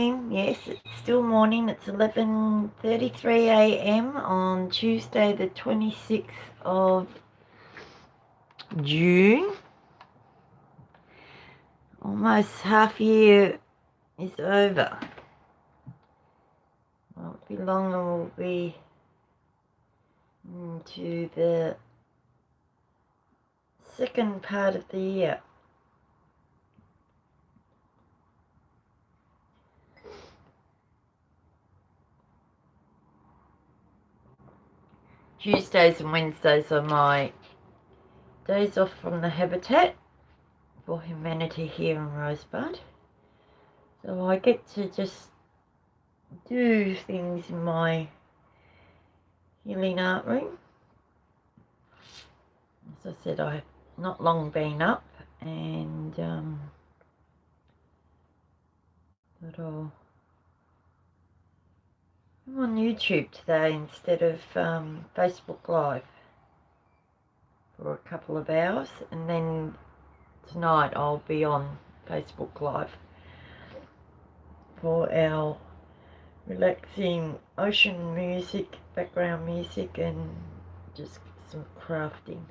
Yes, it's still morning. It's 11:33 a.m. on Tuesday the 26th of June. Almost half year is over. Won't be long and we'll be into the second part of the year. Tuesdays and Wednesdays are my days off from the Habitat for Humanity here in Rosebud. So I get to just do things in my healing art room. As I said, I've not long been up, and I'm on YouTube today instead of Facebook Live for a couple of hours, and then tonight I'll be on Facebook Live for our relaxing ocean music, background music, and just some crafting.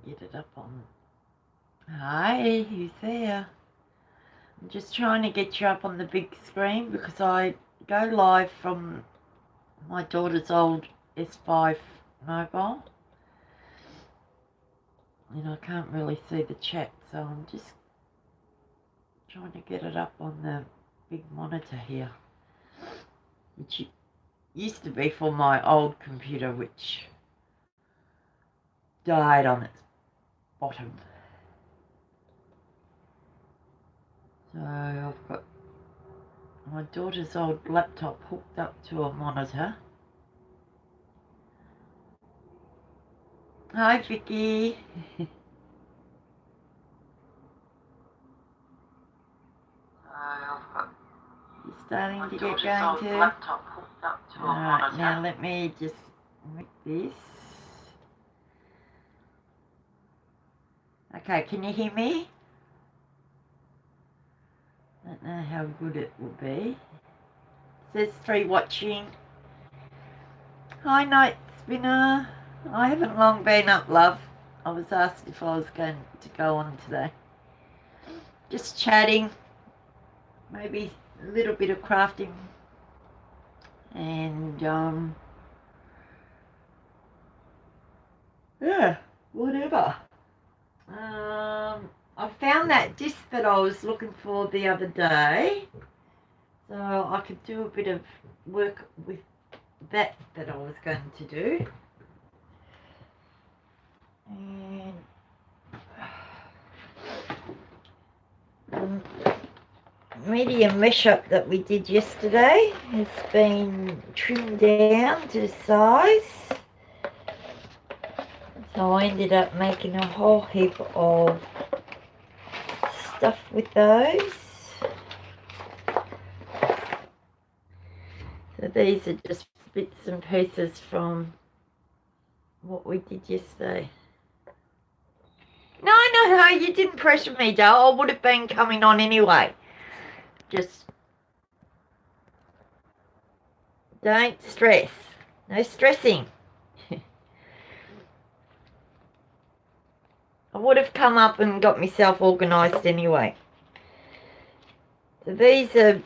Get it up on. Hi, who's there? I'm just trying to get you up on the big screen because I go live from my daughter's old S5 mobile and I can't really see the chat, so I'm just trying to get it up on the big monitor here, which used to be for my old computer, which died on its bottom. So I've got my daughter's old laptop hooked up to a monitor. Hi Vicky. You're starting to get going too? Alright, now let me just make this. Okay, can you hear me? Don't know how good it will be. It says 3 watching. Hi Night Spinner. I haven't long been up, love. I was asked if I was going to go on today. Just chatting. Maybe a little bit of crafting. And yeah, whatever. I found that disc that I was looking for the other day, so I could do a bit of work with that I was going to do. And the medium mesh up that we did yesterday has been trimmed down to size. So I ended up making a whole heap of stuff with those. So these are just bits and pieces from what we did yesterday. No, you didn't pressure me, doll. I would have been coming on anyway. Just don't stress. No stressing. I would have come up and got myself organised anyway. So these are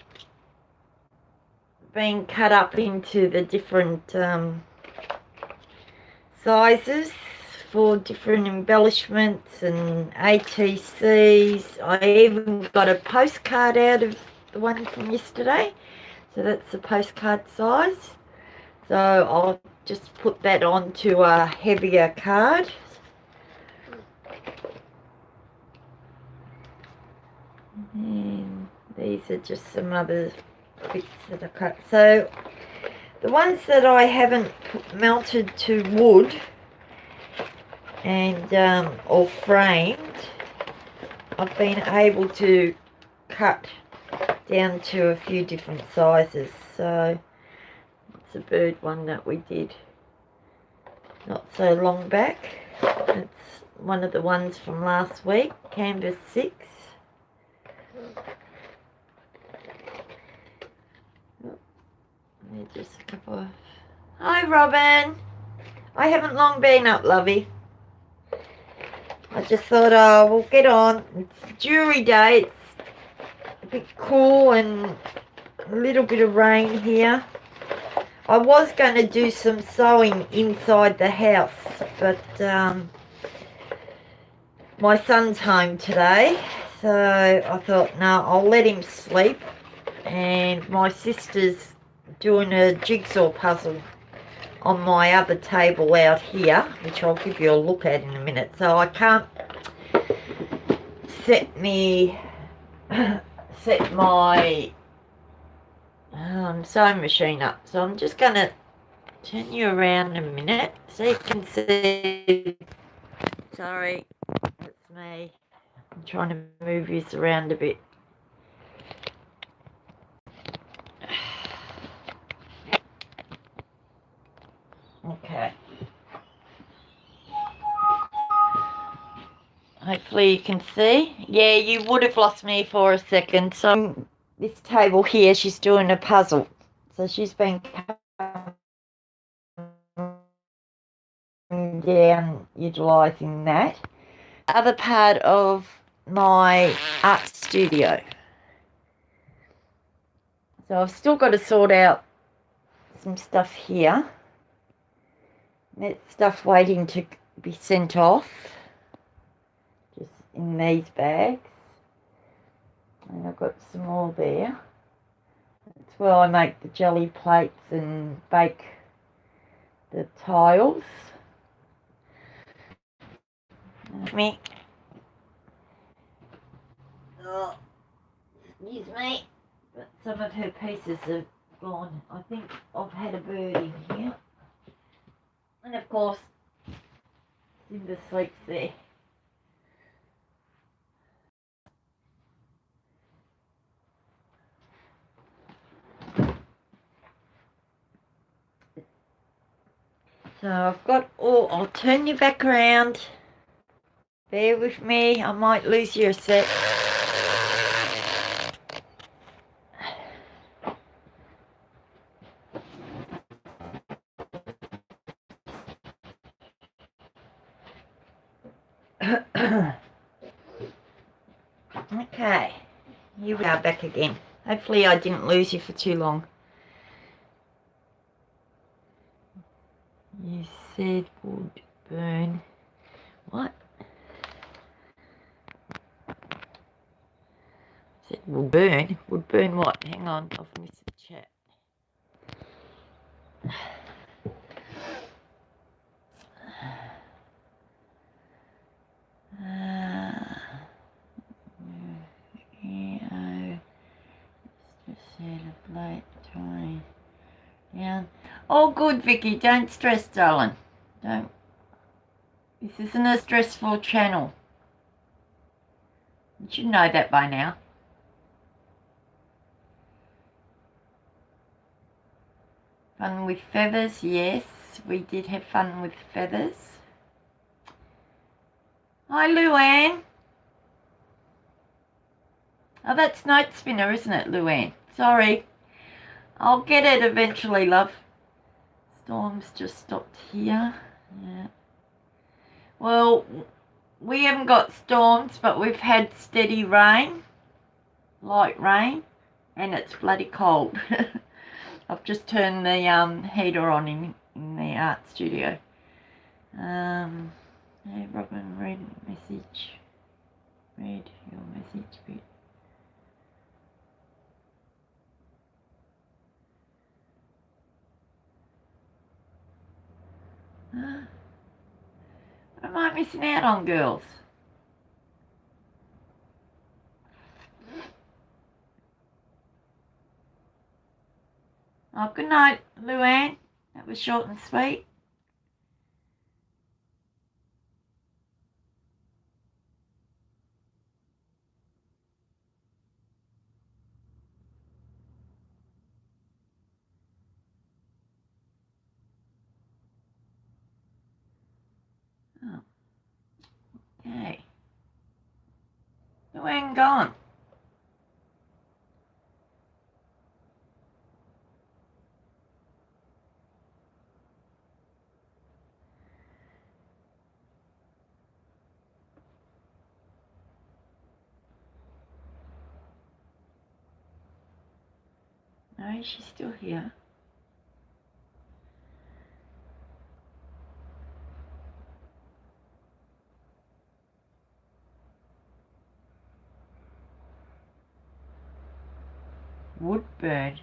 being cut up into the different sizes for different embellishments and ATCs. I even got a postcard out of the one from yesterday. So that's the postcard size. So I'll just put that onto a heavier card. And these are just some other bits that I cut. So the ones that I haven't melted to wood and or framed I've been able to cut down to a few different sizes. So it's a bird one that we did not so long back. It's one of the ones from last week, canvas 6. Just a couple of... Hi Robin! I haven't long been up, lovey. I just thought, oh, we'll get on. It's jury day. It's a bit cool and a little bit of rain here. I was going to do some sewing inside the house, but my son's home today, so I thought, no, I'll let him sleep. And my sister's doing a jigsaw puzzle on my other table out here, which I'll give you a look at in a minute. So I can't set my sewing machine up. So I'm just going to turn you around in a minute so you can see. Sorry, that's me. I'm trying to move this around a bit. Okay. Hopefully you can see. Yeah, you would have lost me for a second. So this table here, she's doing a puzzle. So she's been coming down, utilising that. Other part of my art studio. So I've still got to sort out some stuff here. That stuff waiting to be sent off. Just in these bags. And I've got some more there. That's where I make the jelly plates and bake the tiles. Me. Oh, excuse me. But some of her pieces are gone. I think I've had a bird in here. And of course, Simba sleeps there. So I've got, oh, I'll turn you back around. Bear with me, I might lose you a sec. Okay, here we are back again. Hopefully I didn't lose you for too long. You said would burn. What? Said would burn? Would burn what? Hang on, I've missed the chat. Oh, good, Vicky. Don't stress, darling. Don't. This isn't a stressful channel. You should know that by now. Fun with feathers, yes. We did have fun with feathers. Hi, Luann. Oh, that's Note Spinner, isn't it, Luann? Sorry. I'll get it eventually, love. Storm's just stopped here. Yeah. Well, we haven't got storms, but we've had steady rain, light rain, and it's bloody cold. I've just turned the heater on in the art studio. Hey, Robin, read message. Read your message bit. What am I missing out on, girls? Oh, good night, Luann. That was short and sweet. Oh, okay. You ain't gone. No, she's still here. Woodbird.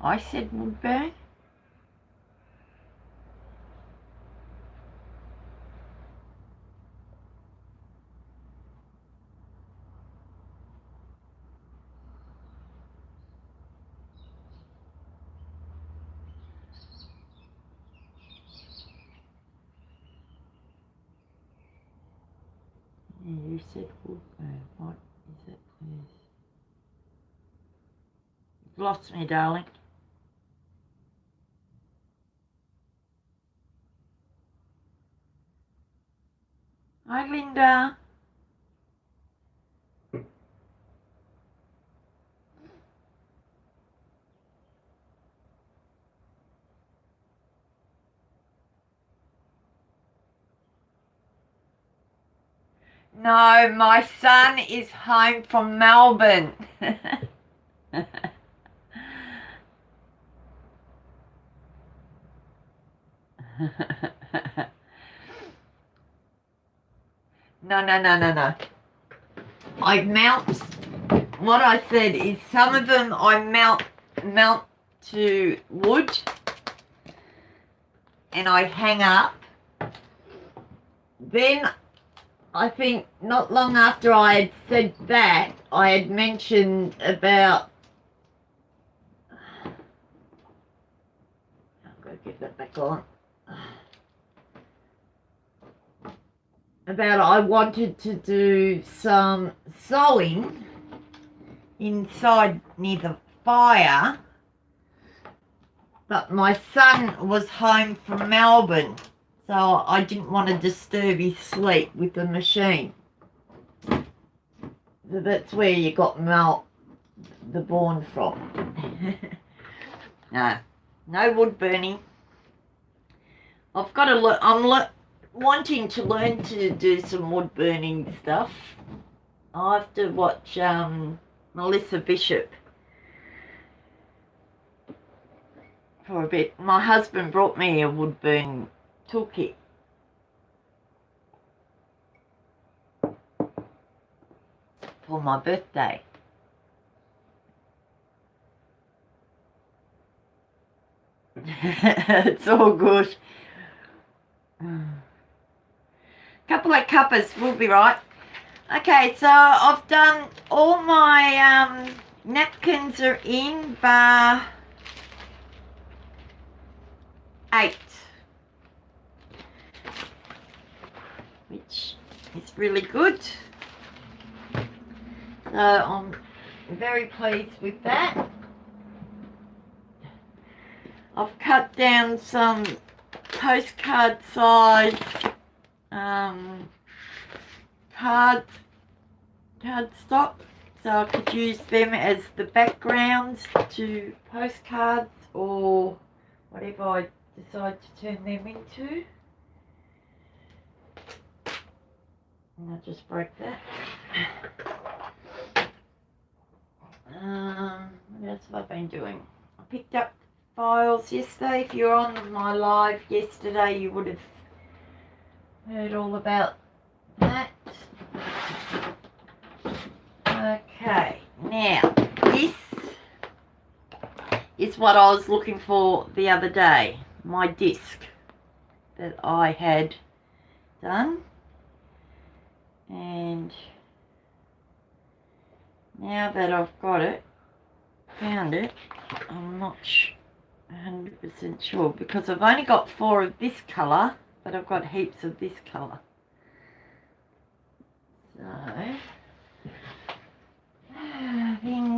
I said woodbird. Yeah, you said woodbird. What is it, please? You've lost me, darling. Hi, Linda. No, my son is home from Melbourne. No. What I said is some of them I mount to wood and I hang up. Then I think not long after I had said that, I had mentioned about, I've got to get that back on, about I wanted to do some sewing inside near the fire, but my son was home from Melbourne, so I didn't want to disturb his sleep with the machine. So that's where you got the born from. No wood burning. I've got to look. I'm wanting to learn to do some wood burning stuff. I'll have to watch Melissa Bishop for a bit. My husband brought me a wood burning toolkit. For my birthday. It's all good. Couple of cuppers, we'll be right. Okay, so I've done all my napkins are in bar 8, which is really good. So I'm very pleased with that. I've cut down some postcard size cardstock, so I could use them as the backgrounds to postcards or whatever I decide to turn them into. And I just broke that. What else have I been doing? I picked up files yesterday. If you're on my live yesterday, you would have heard all about that. Okay, now this is what I was looking for the other day, my disc that I had done, and now that I've got it, found it, I'm not 100% sure because I've only got 4 of this colour, but I've got heaps of this colour. So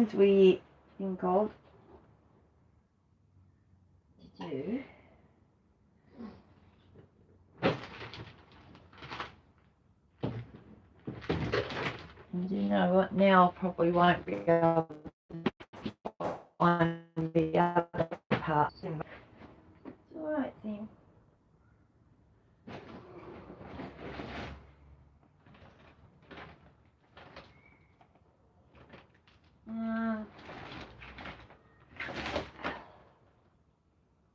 things we think of to do. And you know what? Now I probably won't be able to find the other parts. It's alright then.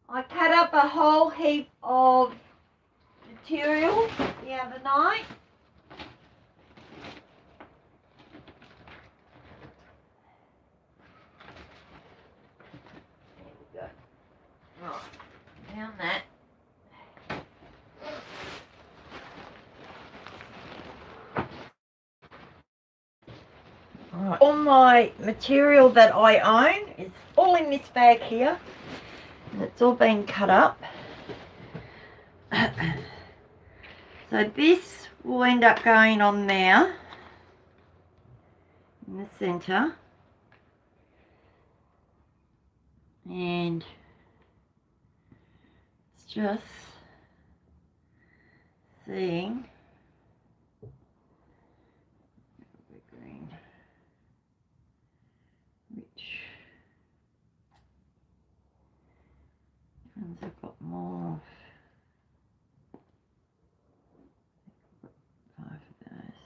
I cut up a whole heap of material the other night. There we go. Right, down that. Right. All my material that I own is all in this bag here. And it's all been cut up. So this will end up going on there in the centre. And it's just seeing green, which ones I've got more of. 5 of those.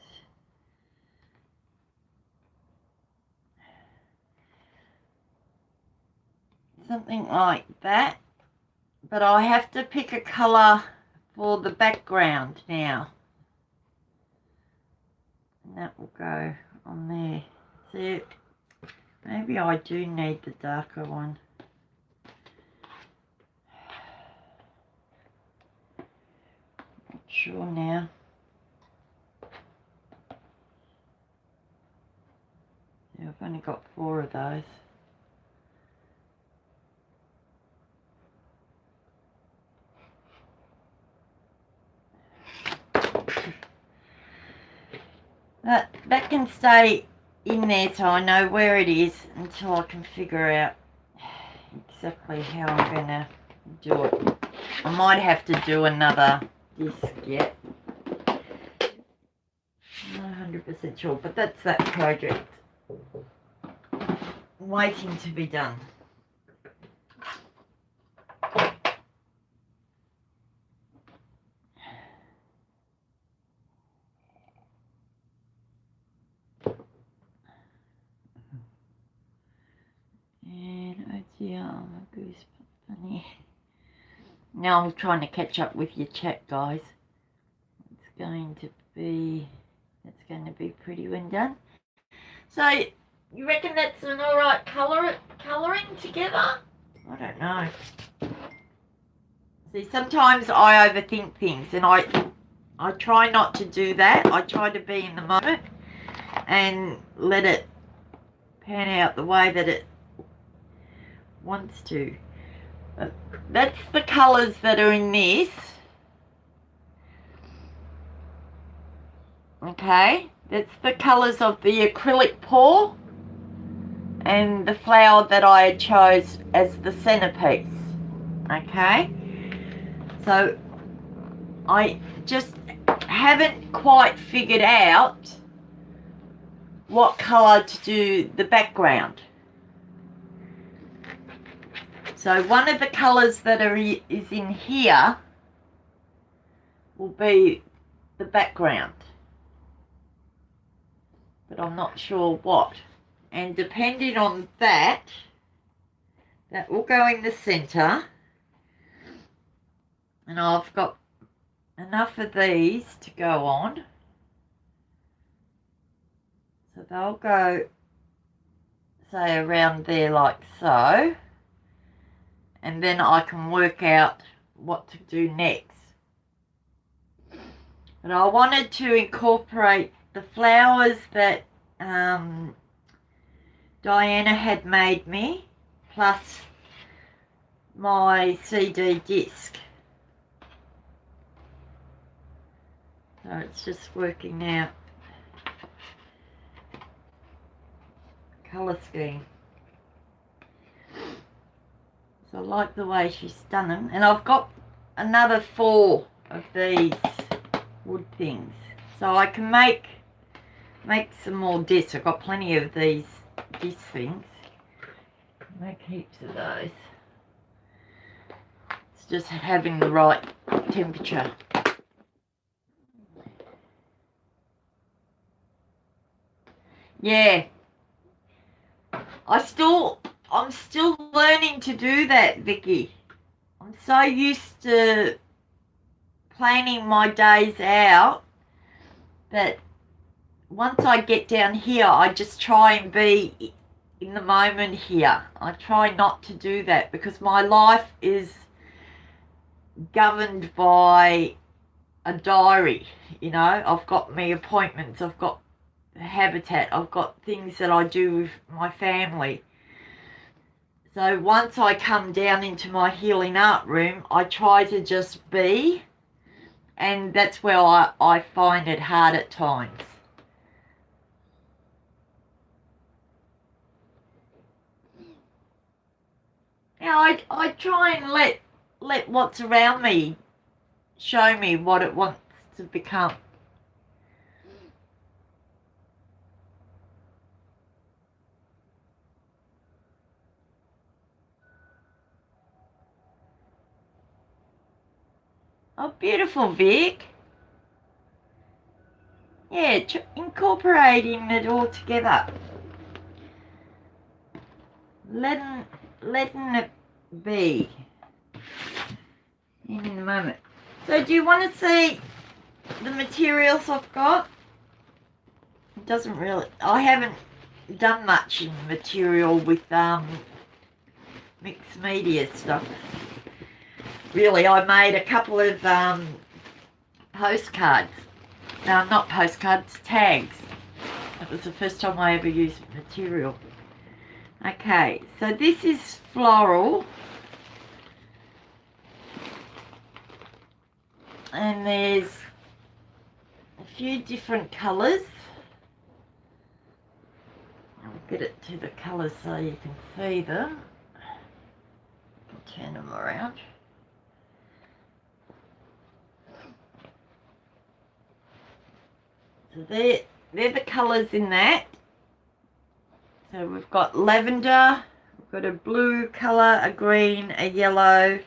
Something like that, but I have to pick a colour for the background now, and that will go on there. See, maybe I do need the darker one. Not sure now. Yeah, I've only got 4 of those. But that can stay in there so I know where it is until I can figure out exactly how I'm going to do it. I might have to do another disc yet. I'm not 100% sure, but that's that project waiting to be done. And oh dear, my goose bunny. Now I'm trying to catch up with your chat, guys. It's going to be pretty when done. So you reckon that's an alright colouring together? I don't know. See, sometimes I overthink things, and I try not to do that. I try to be in the moment and let it pan out the way that it wants to. But that's the colours that are in this. Okay, that's the colours of the acrylic pour and the flower that I chose as the centerpiece. Okay, so I just haven't quite figured out what colour to do the background. So one of the colours that is in here will be the background, but I'm not sure what. And depending on that, that will go in the centre. And I've got enough of these to go on. So they'll go, say, around there like so. And then I can work out what to do next. But I wanted to incorporate the flowers that Diana had made me, plus my CD disc. So it's just working out. colour scheme. So I like the way she's done them. And I've got another 4 of these wood things. So I can make some more discs. I've got plenty of these disc things. Make heaps of those. It's just having the right temperature. Yeah. I'm still learning to do that, Vicky. I'm so used to planning my days out that once I get down here, I just try and be in the moment here. I try not to do that because my life is governed by a diary. You know, I've got my appointments, I've got habitat, I've got things that I do with my family. So once I come down into my healing art room, I try to just be, and that's where I find it hard at times. Yeah, I try and let what's around me show me what it wants to become. Oh, beautiful, Vic. Yeah, incorporating it all together. Letting it be in the moment. So do you want to see the materials I've got? It doesn't really, I haven't done much in material with mixed media stuff. Really, I made a couple of postcards. No, not postcards, tags. That was the first time I ever used material. Okay, so this is floral. And there's a few different colours. I'll get it to the colours so you can see them. I'll turn them around. So they're the colours in that. So we've got lavender, we've got a blue colour, a green, a yellow,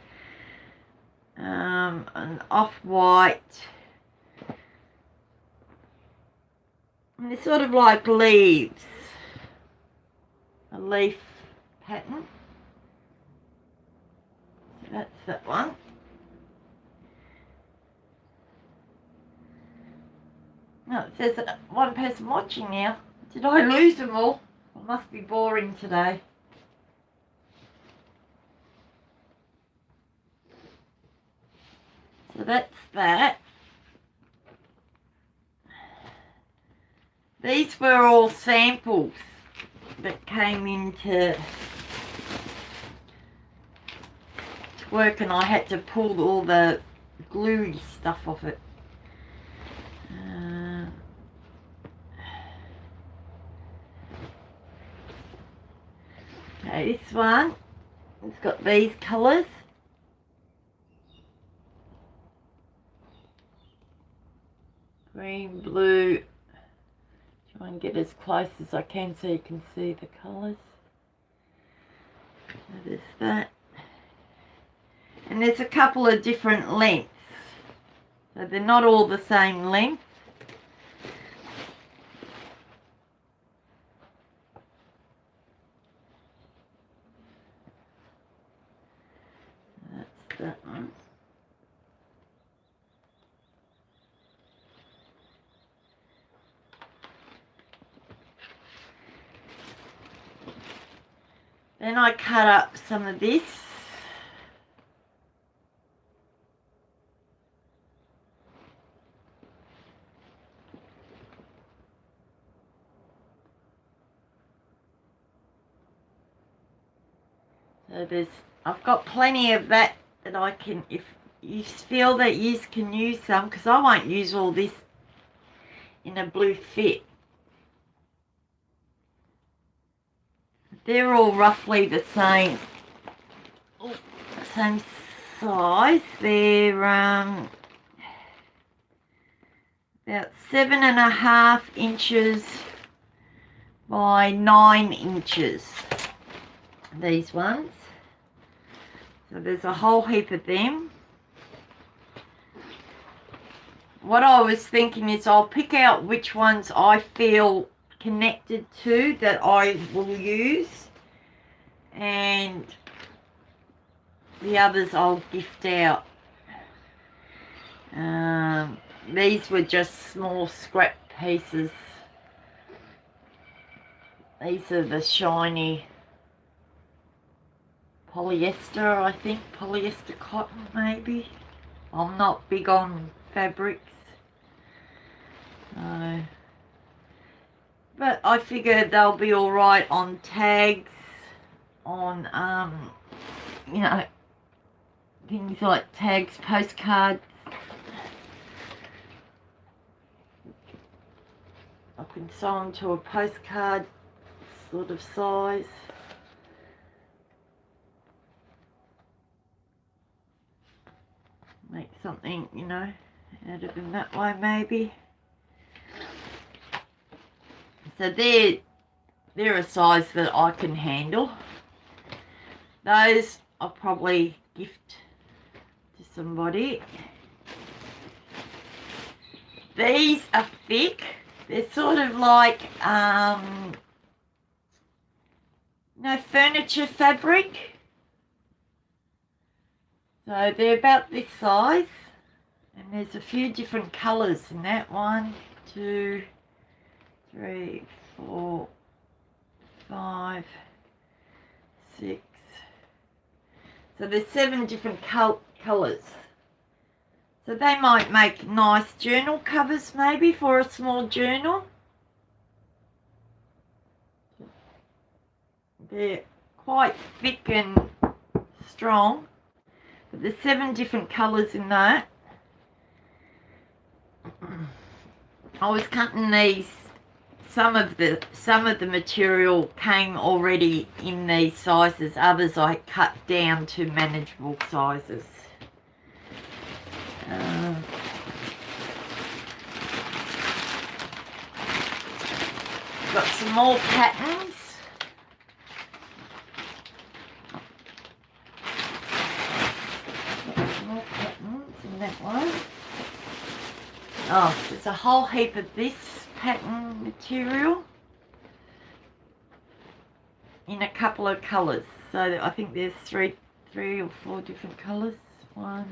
an off-white. And they're sort of like leaves, a leaf pattern. So that's that one. No, it says that one person watching now. Did I lose them all? It must be boring today. So that's that. These were all samples that came into work, and I had to pull all the gluey stuff off it. Okay, this one, it's got these colours. Green, blue. Try and get as close as I can so you can see the colours. So there's that. And there's a couple of different lengths. So they're not all the same length. That's that one. Then I cut up some of this. So I've got plenty of that I can, if you feel that you can use some, because I won't use all this in a blue fit. they're all roughly the same, same size. They're about 7.5 inches by 9 inches. These ones. So there's a whole heap of them. What I was thinking is I'll pick out which ones I feel connected to that I will use, and the others I'll gift out. These were just small scrap pieces. These are the shiny polyester, I think, polyester cotton maybe. I'm not big on fabrics. But I figure they'll be alright on tags, on, you know, things like tags, postcards. I can sew them to a postcard sort of size. Make something, you know, out of them that way maybe. So they're a size that I can handle. Those I'll probably gift to somebody. These are thick. They're sort of like furniture fabric. So they're about this size, and there's a few different colours in that. 1, 2, 3, 4, 5, 6. So there's 7 different colours. So they might make nice journal covers maybe for a small journal. They're quite thick and strong. But there's 7 different colours in that. I was cutting these. Some of the material came already in these sizes. Others I cut down to manageable sizes. Got some more patterns. In that one. Oh, there's a whole heap of this pattern material in a couple of colours. So I think there's three or 4 different colours. 1,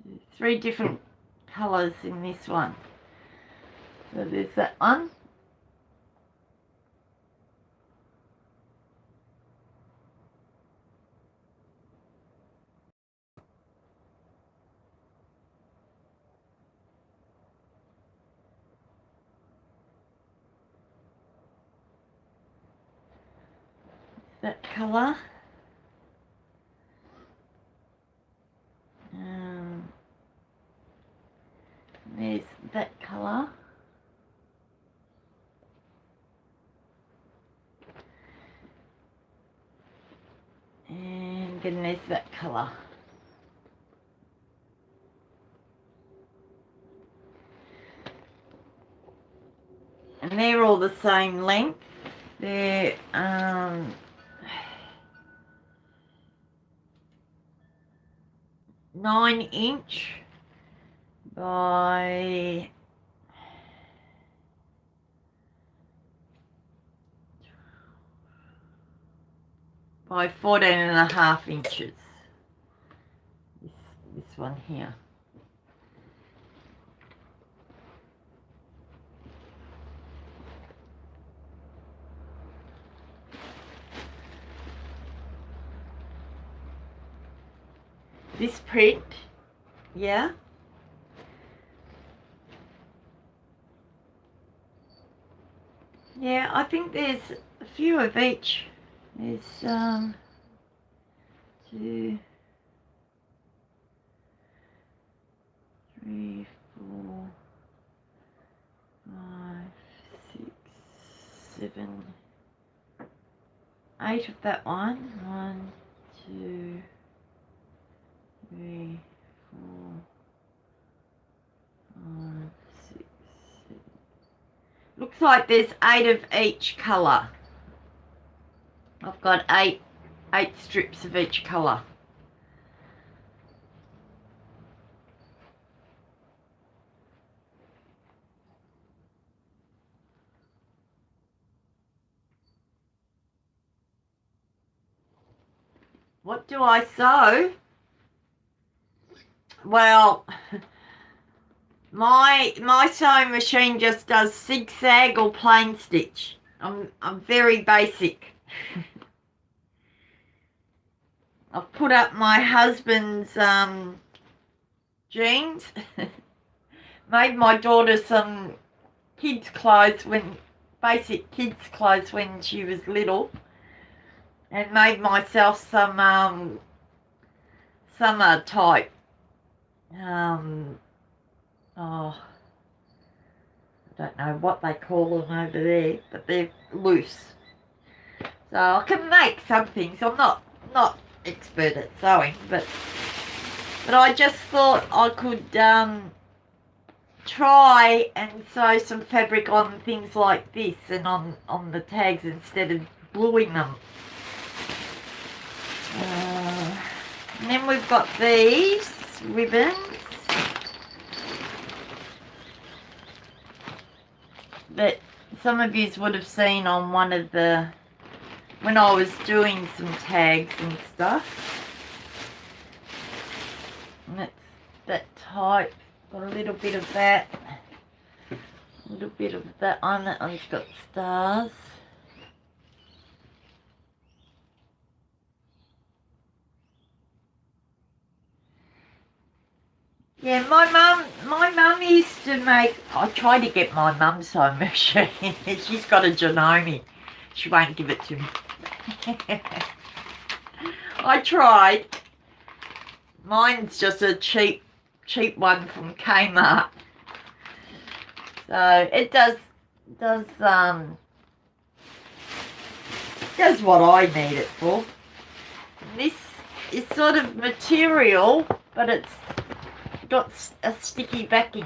2, 3 different colours in this one. So there's that one. That colour. There's that colour. And then there's that colour. And they're all the same length. They're 9 inch by 14.5 inches. This one here. This print, yeah. Yeah, I think there's a few of each. There's 2, 3, 4, 5, 6, 7, 8 of that one. 1, 2, 3, 4, 5, 6, 7. Looks like there's 8 of each colour. I've got eight strips of each colour. What do I sew? Well, my sewing machine just does zigzag or plain stitch. I'm very basic. I've put up my husband's jeans. Made my daughter some kids' clothes basic kids' clothes when she was little. And made myself some summer type. Oh, I don't know what they call them over there, but they're loose. So I can make some things. I'm not expert at sewing, but I just thought I could try and sew some fabric on things like this and on the tags instead of gluing them. And then we've got these ribbons that some of you would have seen on one of the, when I was doing some tags and stuff. And it's that type. Got a little bit of that. A little bit of that on. That one's got stars. Yeah, my mum used to make, I tried to get my mum's sewing machine. She's got a Janome. She won't give it to me. I tried. Mine's just a cheap one from Kmart. So it does what I need it for. And this is sort of material, but it's got a sticky backing.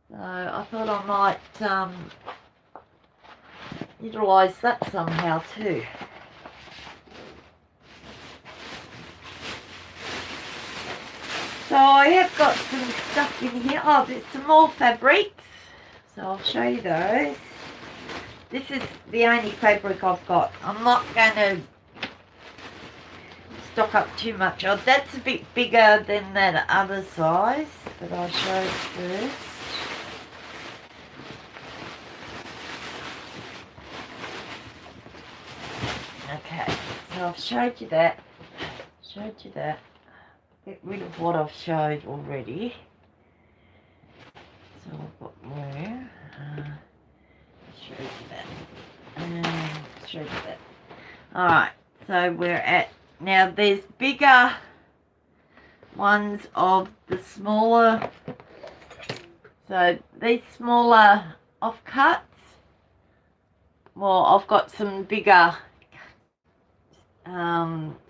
So I thought I might utilise that somehow too. So I have got some stuff in here. Oh, there's some more fabrics. So I'll show you those. This is the only fabric I've got. I'm not going to stock up too much. Oh, that's a bit bigger than that other size, but I'll show it first. Okay, so I've showed you that. Get rid of what I've showed already. So I've got more. Showed you that. And showed you that. Alright, so we're at, now there's bigger ones of the smaller, so these smaller offcuts. Well, I've got some bigger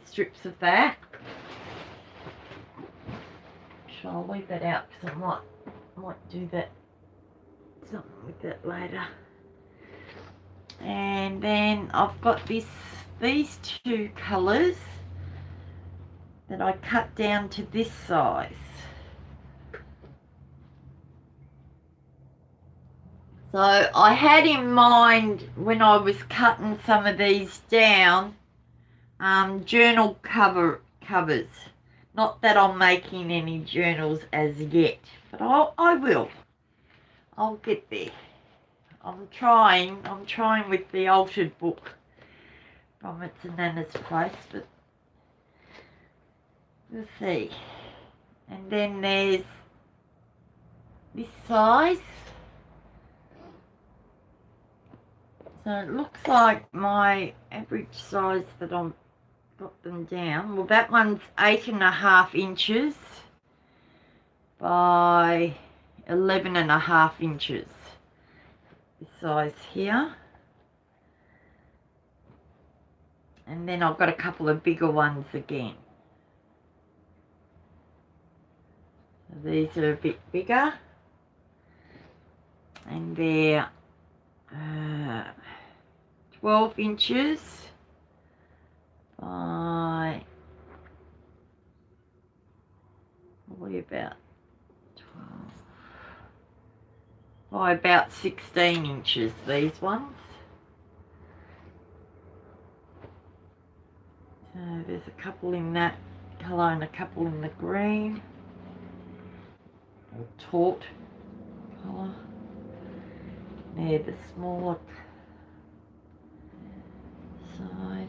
strips of that. So I'll leave that out because I might do that, something with that later. And then I've got these two colours that I cut down to this size. So I had in mind when I was cutting some of these down, journal covers. Not that I'm making any journals as yet, but I will. I'll get there. I'm trying with the altered book from It's a Nana's Place, but we'll see. And then there's this size. So it looks like my average size that I've got them down. Well, that one's 8.5 inches by 11.5 inches. This size here. And then I've got a couple of bigger ones again. So these are a bit bigger. And they're 12 inches by probably about 12 by about 16 inches, these ones. So there's a couple in that colour and a couple in the green or taut colour. They're the smaller size.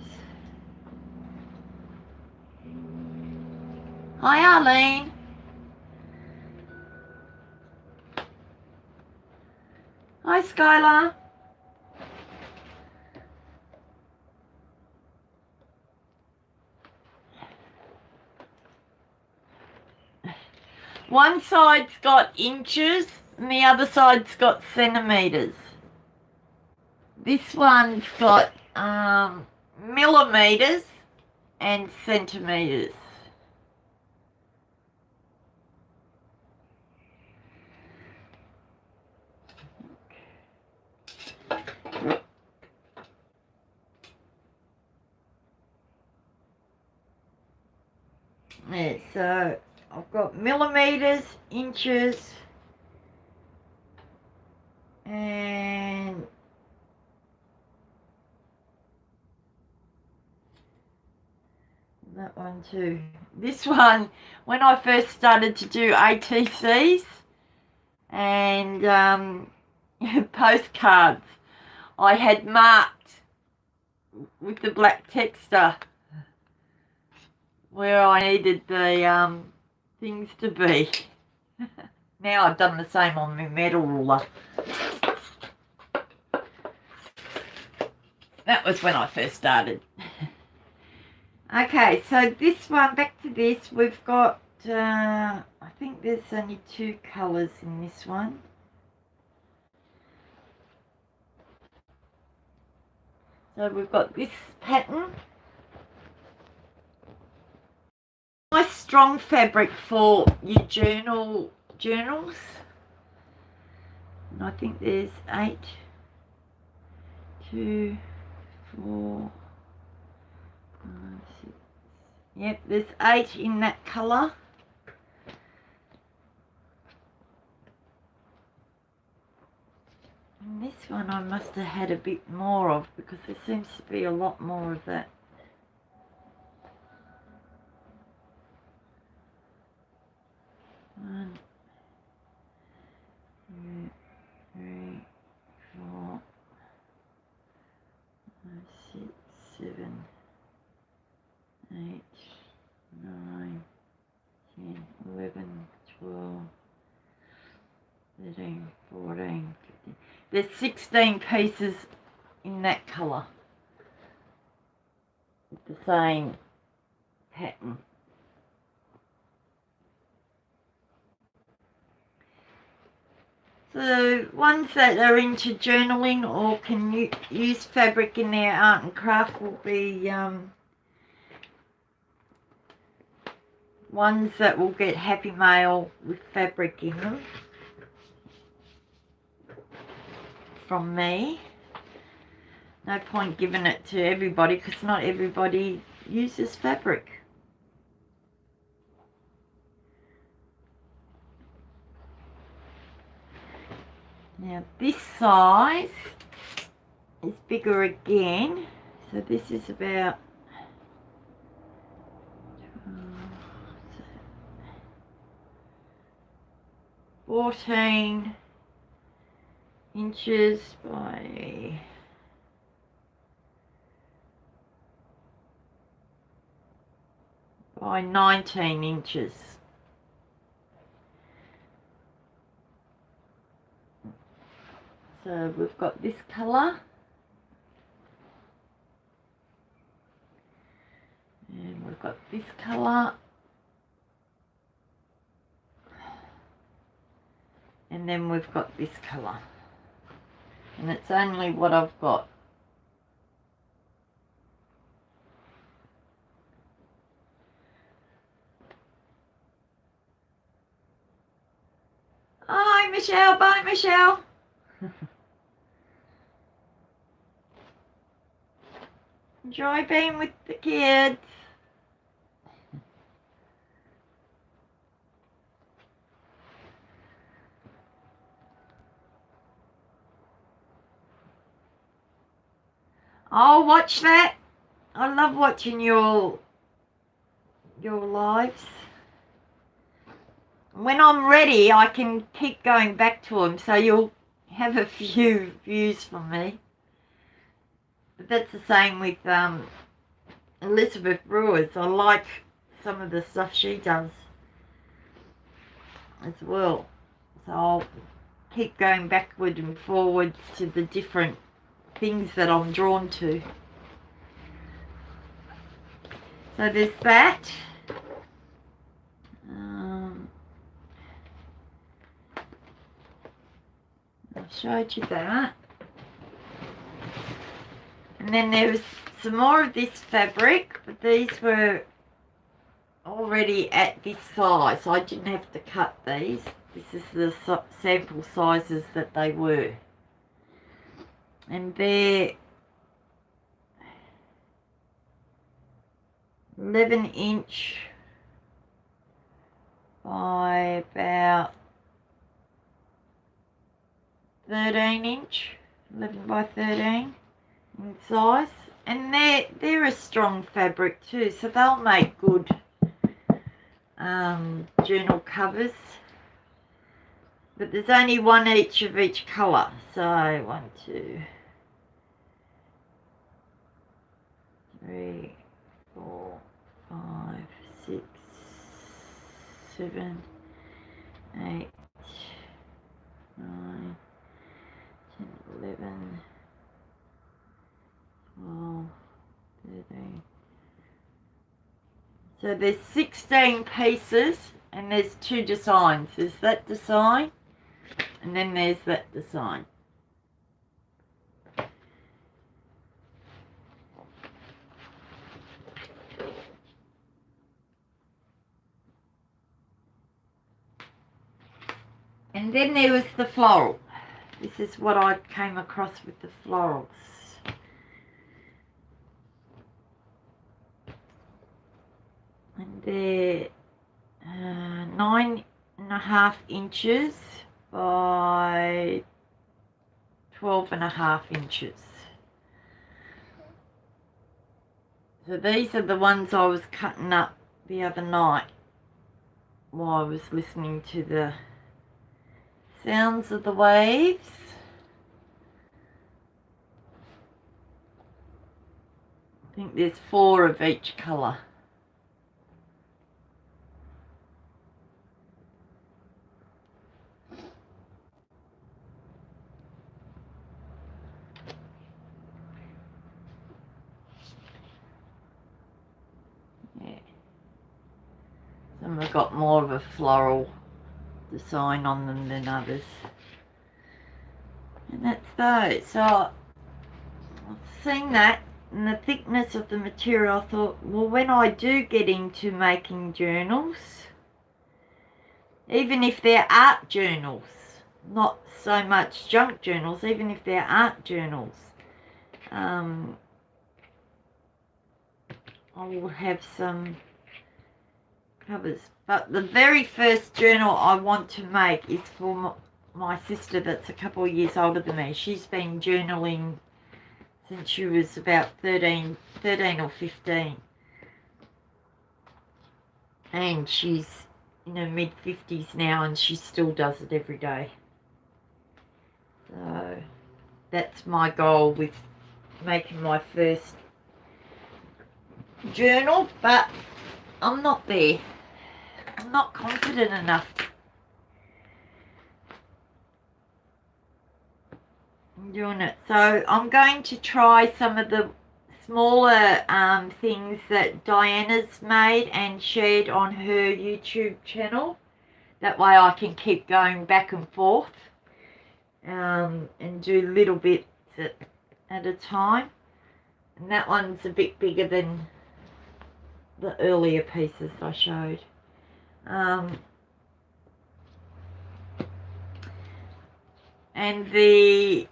Hi Arlene. Hi Skylar. One side's got inches and the other side's got centimetres. This one's got millimetres and centimetres. Yeah, so I've got millimetres, inches, and that one too. This one, when I first started to do ATCs and postcards, I had marked with the black texter where I needed the things to be. Now I've done the same on my metal ruler. That was when I first started. Okay, so this one, back to this, we've got, I think there's only 2 colours in this one. So we've got this pattern. Nice strong fabric for your journals. And I think there's 8, 2, 4, 5, 6. Yep, there's 8 in that colour. And this one I must have had a bit more of because there seems to be a lot more of that. One, 2, 3, 4, 5, 6, 7, 8, 9, 10, 11, 12, 13, 14, 15. There's 16 pieces in that colour with the same pattern. So ones that are into journaling or can use fabric in their art and craft will be ones that will get happy mail with fabric in them from me. No point giving it to everybody because not everybody uses fabric. Now this size is bigger again, so this is about 14 inches by 19 inches. So we've got this colour and we've got this colour and then we've got this colour, and it's only what I've got. Michelle. Bye, Michelle. Enjoy being with the kids. I'll watch that. I love watching your lives. When I'm ready, I can keep going back to them, so you'll have a few views from me. But that's the same with Elizabeth Brewers. I like some of the stuff she does as well. So I'll keep going backward and forwards to the different things that I'm drawn to. So there's that. I showed you that. And then there was some more of this fabric, but these were already at this size, so I didn't have to cut these. This is the sample sizes that they were. And they're 11" by about 13". 11 by 13 in size. And they're a strong fabric too, so they'll make good journal covers. But there's only one each of each colour. So 1, 2, 3, 4, 5, 6, 7, 8, 9, 10, 11, 12, 13. So there's 16 pieces and there's 2 designs. There's that design and then there's that design. And then there was the floral. This is what I came across with the florals. And they're 9.5 inches by 12.5 inches. So these are the ones I was cutting up the other night while I was listening to the sounds of the waves. I think there's 4 of each colour. Yeah. Some have got more of a floral design on them than others. And that's those. So I've seen that and the thickness of the material. I thought, well, when I do get into making journals, even if they're art journals, not so much junk journals, even if they're art journals, I will have some covers. But the very first journal I want to make is for my sister that's a couple of years older than me. She's been journaling since she was about 13 or 15. And she's in her mid-50s now and she still does it every day. So that's my goal with making my first journal, but I'm not there. I'm not confident enough in doing it. So I'm going to try some of the smaller things that Diana's made and shared on her YouTube channel. That way I can keep going back and forth and do little bits at a time. And that one's a bit bigger than the earlier pieces I showed. And the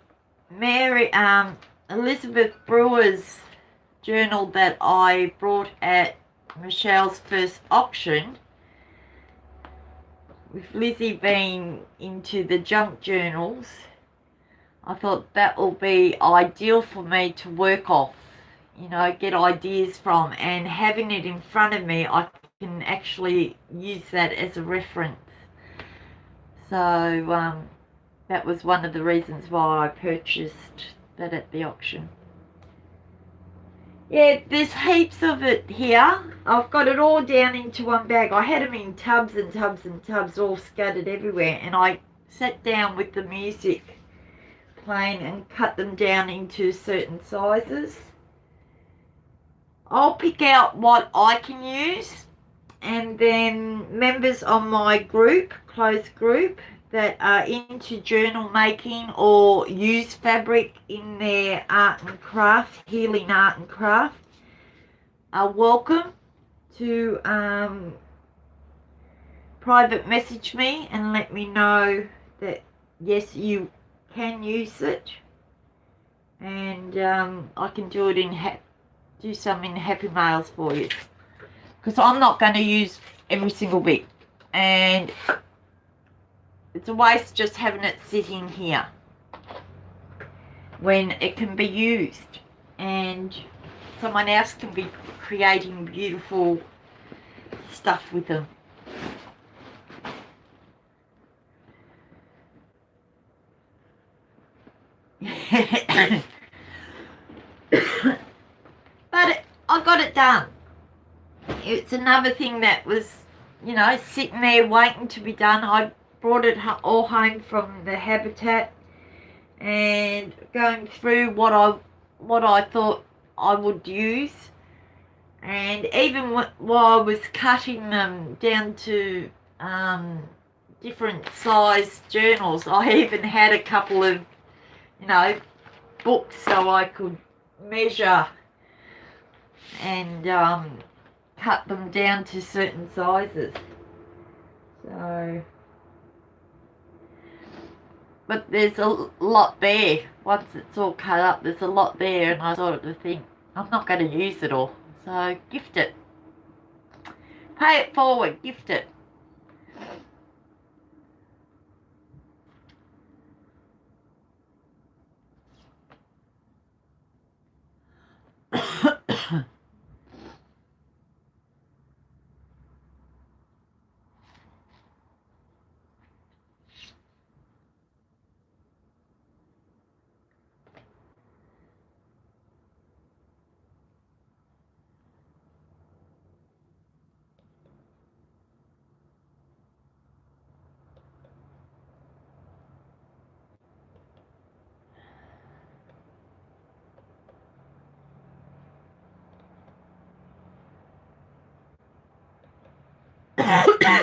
Elizabeth Brewer's journal that I brought at Michelle's first auction, with Lizzie being into the junk journals, I thought that will be ideal for me to work off, you know, get ideas from, and having it in front of me, I can actually use that as a reference. So that was one of the reasons why I purchased that at the auction. Yeah, there's heaps of it here. I've got it all down into one bag. I had them in tubs and tubs and tubs all scattered everywhere, and I sat down with the music playing and cut them down into certain sizes. I'll pick out what I can use, and then members on my group, closed group, that are into journal making or use fabric in their art and craft, healing art and craft, are welcome to private message me and let me know that yes, you can use it, and I can do it do some in Happy Mails for you, because I'm not going to use every single bit, and it's a waste just having it sitting here when it can be used and someone else can be creating beautiful stuff with them. But I got it done. It's another thing that was, you know, sitting there waiting to be done. I brought it all home from the Habitat and going through what I thought I would use, and even while I was cutting them down to different size journals, I even had a couple of, you know, books so I could measure and cut them down to certain sizes. So, but there's a lot there. Once it's all cut up, there's a lot there, and I sort of think, I'm not going to use it all. So gift it. Pay it forward, gift it.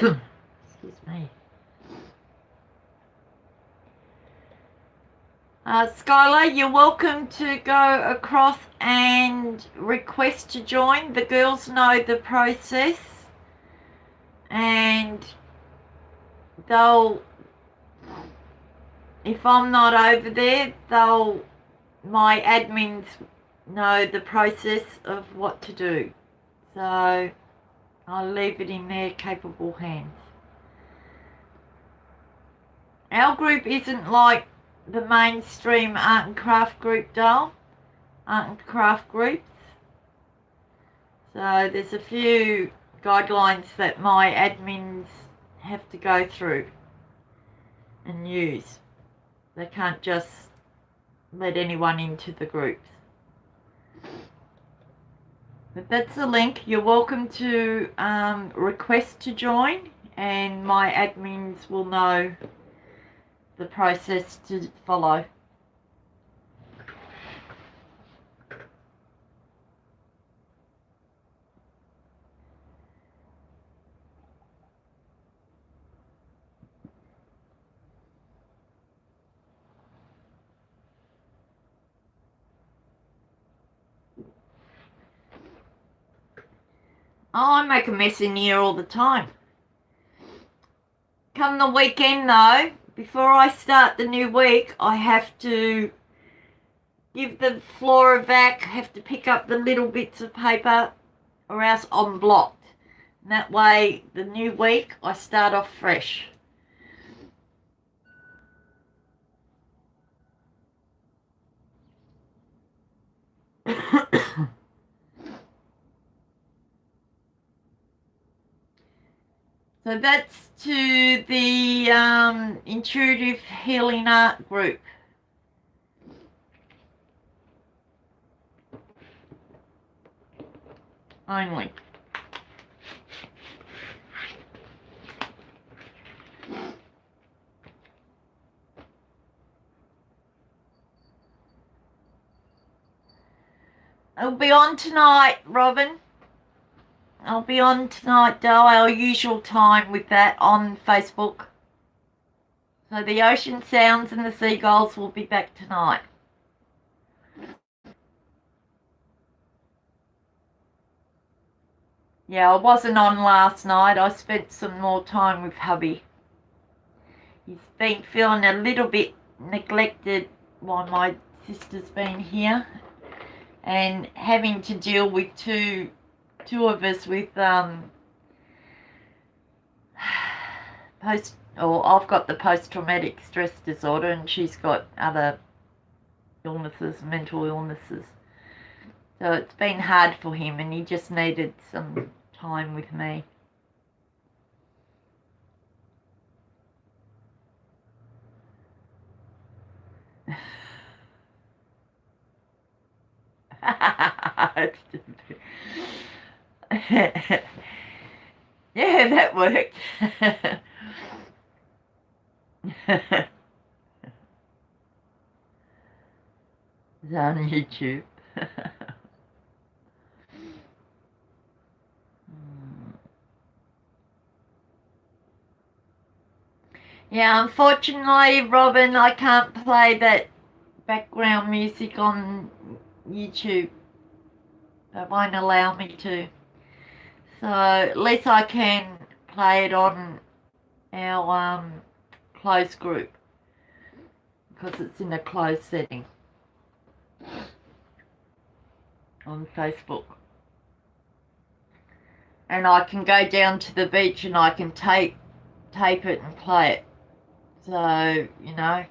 Excuse me. Skylar, you're welcome to go across and request to join. The girls know the process, and they'll, if I'm not over there, my admins know the process of what to do. So I'll leave it in their capable hands. Our group isn't like the mainstream art and craft group, doll. Art and craft groups. So there's a few guidelines that my admins have to go through and use. They can't just let anyone into the groups. But that's the link. You're welcome to request to join, and my admins will know the process to follow. Oh, I make a mess in here all the time. Come the weekend though, before I start the new week, I have to give the floor a vac, have to pick up the little bits of paper, or else I'm blocked. And that way, the new week, I start off fresh. So that's to the Intuitive Healing Art group. Only. I'll be on tonight, Robin. I'll be on tonight, Dale, our usual time with that on Facebook. So the ocean sounds and the seagulls will be back tonight. Yeah, I wasn't on last night. I spent some more time with hubby. He's been feeling a little bit neglected while my sister's been here, and having to deal with two of us with I've got the post-traumatic stress disorder, and she's got other illnesses, mental illnesses. So it's been hard for him, and he just needed some time with me. Yeah, that worked. It's on YouTube. Yeah, unfortunately, Robin, I can't play that background music on YouTube. They won't allow me to. So at least I can play it on our closed group, because it's in a closed setting on Facebook. And I can go down to the beach and I can tape it and play it. So, you know,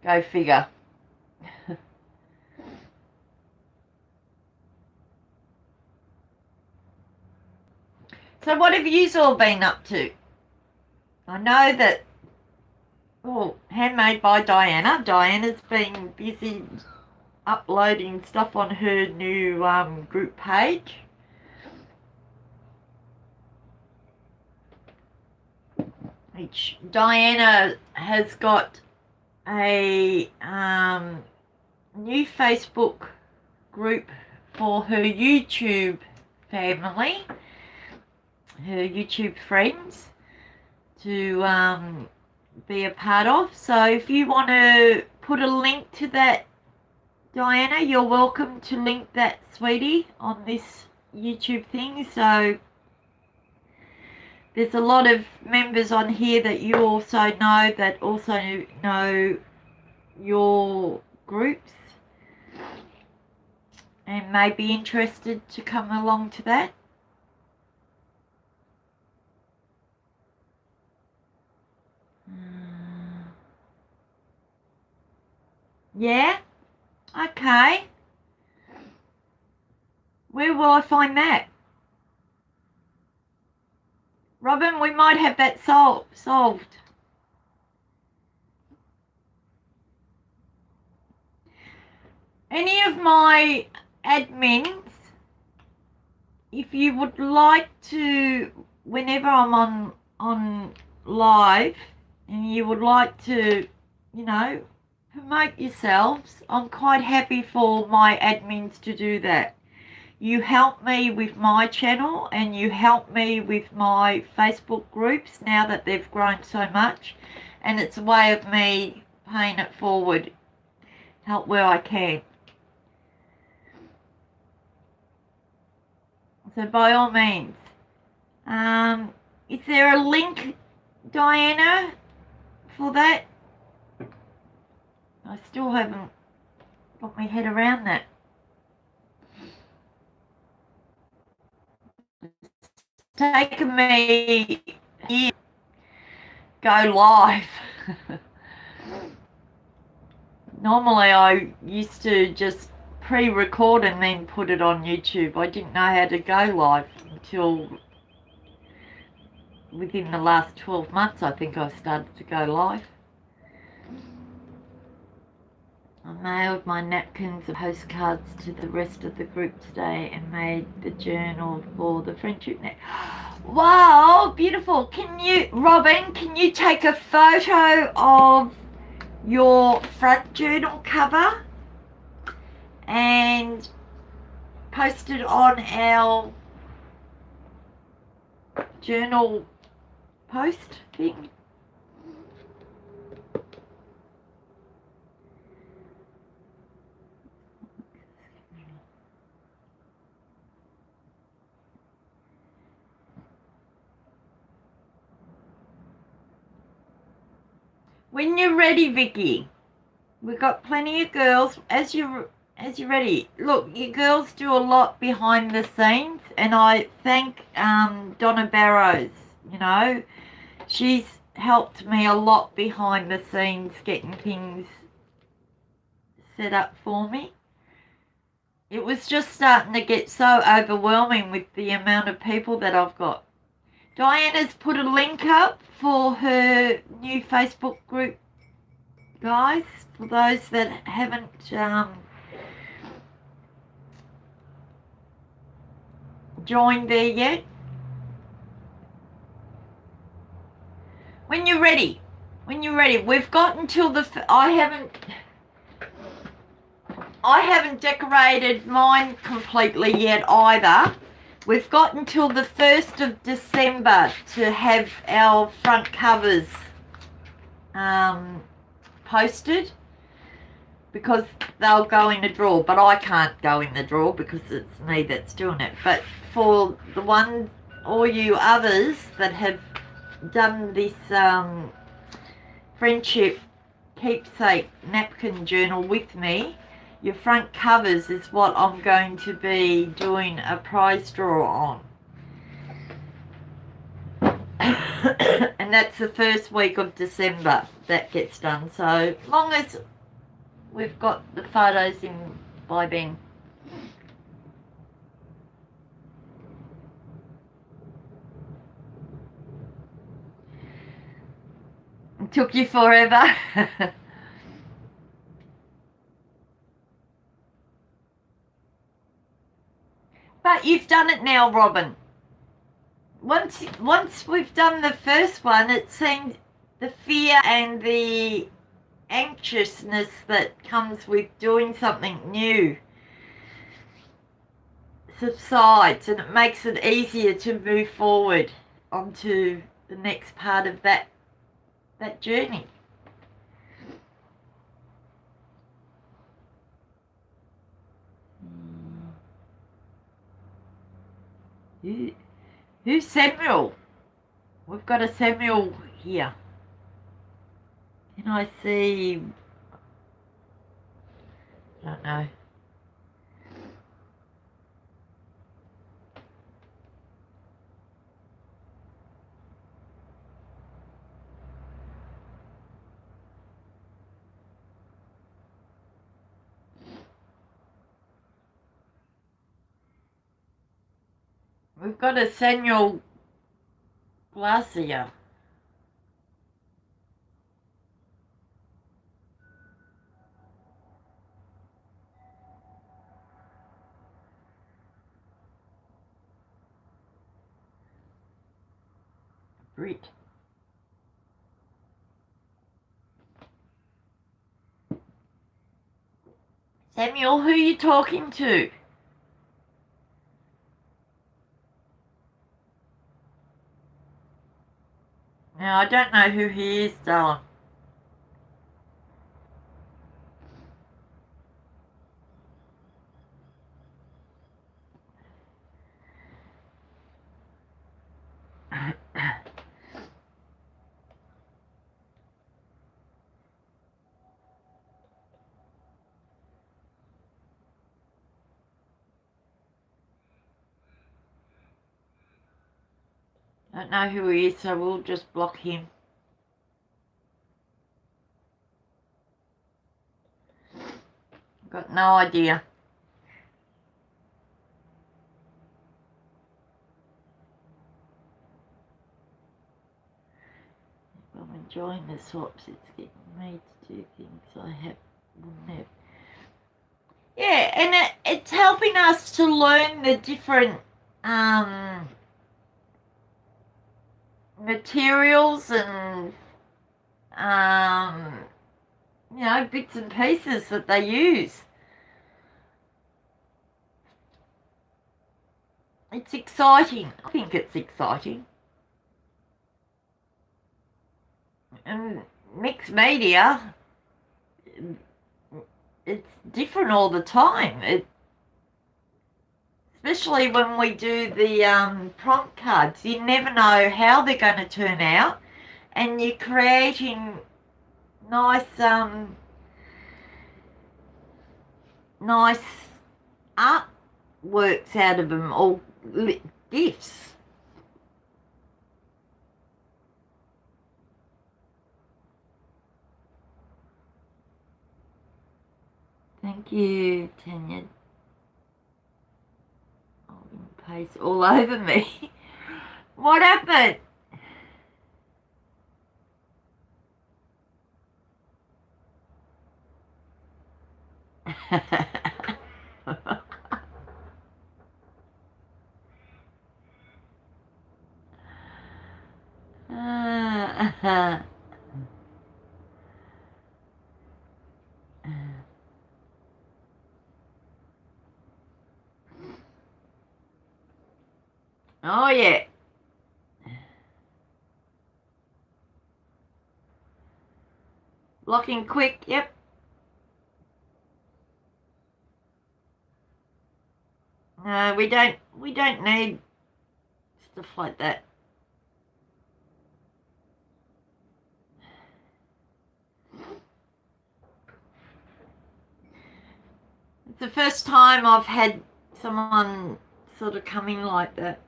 go figure. So what have you all been up to? I know that, Handmade by Diana. Diana's been busy uploading stuff on her new group page. Diana has got a new Facebook group for her YouTube family, her YouTube friends, to be a part of. So if you want to put a link to that, Diana, you're welcome to link that, sweetie, on this YouTube thing. So there's a lot of members on here that you also know, that also know your groups and may be interested to come along to that. Yeah? Okay. Where will I find that? Robin, we might have that solved. Any of my admins, if you would like to, whenever I'm on live, and you would like to, you know, promote yourselves, I'm quite happy for my admins to do that. You help me with my channel, and you help me with my Facebook groups now that they've grown so much, and it's a way of me paying it forward, help where I can. So by all means, is there a link, Diana, for that. I still haven't got my head around that. It's taken me years to go live. Normally I used to just pre-record and then put it on YouTube. I didn't know how to go live until within the last 12 months, I think I started to go live. I mailed my napkins and postcards to the rest of the group today and made the journal for the friendship net. Wow, beautiful. Robin, can you take a photo of your front journal cover and post it on our journal post thing? When you're ready, Vicky. We've got plenty of girls. As you're ready, look, you girls do a lot behind the scenes, and I thank Donna Barrows. You know, she's helped me a lot behind the scenes, getting things set up for me. It was just starting to get so overwhelming with the amount of people that I've got. Diana's put a link up for her new Facebook group, guys, for those that haven't joined there yet. When you're ready, we've got until I haven't decorated mine completely yet either. We've got until the 1st of December to have our front covers posted, because they'll go in a drawer, but I can't go in the drawer because it's me that's doing it. But for the ones, all you others that have done this friendship keepsake napkin journal with me, your front covers is what I'm going to be doing a prize draw on. And that's the first week of December that gets done. So long as we've got the photos in by then. It took you forever. But you've done it now, Robin. Once we've done the first one, it seems the fear and the anxiousness that comes with doing something new subsides, and it makes it easier to move forward onto the next part of that journey. Who's Samuel? We've got a Samuel here. Can I see? I don't know. We've got a Samuel Glacier. Brit. Samuel, who are you talking to? Now, I don't know who he is, darling. I don't know who he is, so we'll just block him. Got no idea. If I'm enjoying the swaps, it's getting me to do things I wouldn't have. Yeah, and it's helping us to learn the different materials and bits and pieces that they use. It's exciting. I think it's exciting. And mixed media, it's different all the time. Especially when we do the prompt cards, you never know how they're going to turn out, and you're creating nice artworks out of them, or gifts. Thank you, Tania. Paste all over me. What happened? Oh yeah. Locking quick, yep. No, we don't need stuff like that. It's the first time I've had someone sort of come in like that.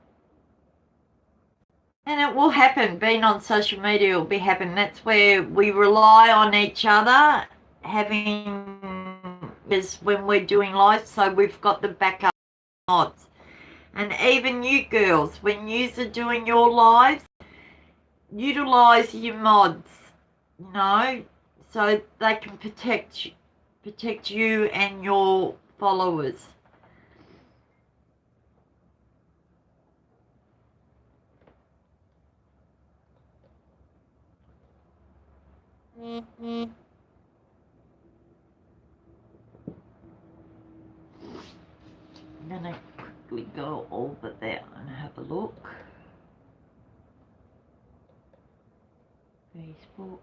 And it will happen. Being on social media will be happen. That's where we rely on each other, having is when we're doing live, so we've got the backup mods. And even you girls, when you're doing your lives, utilize your mods, so they can protect you and your followers. I'm gonna quickly go over there and have a look. Facebook.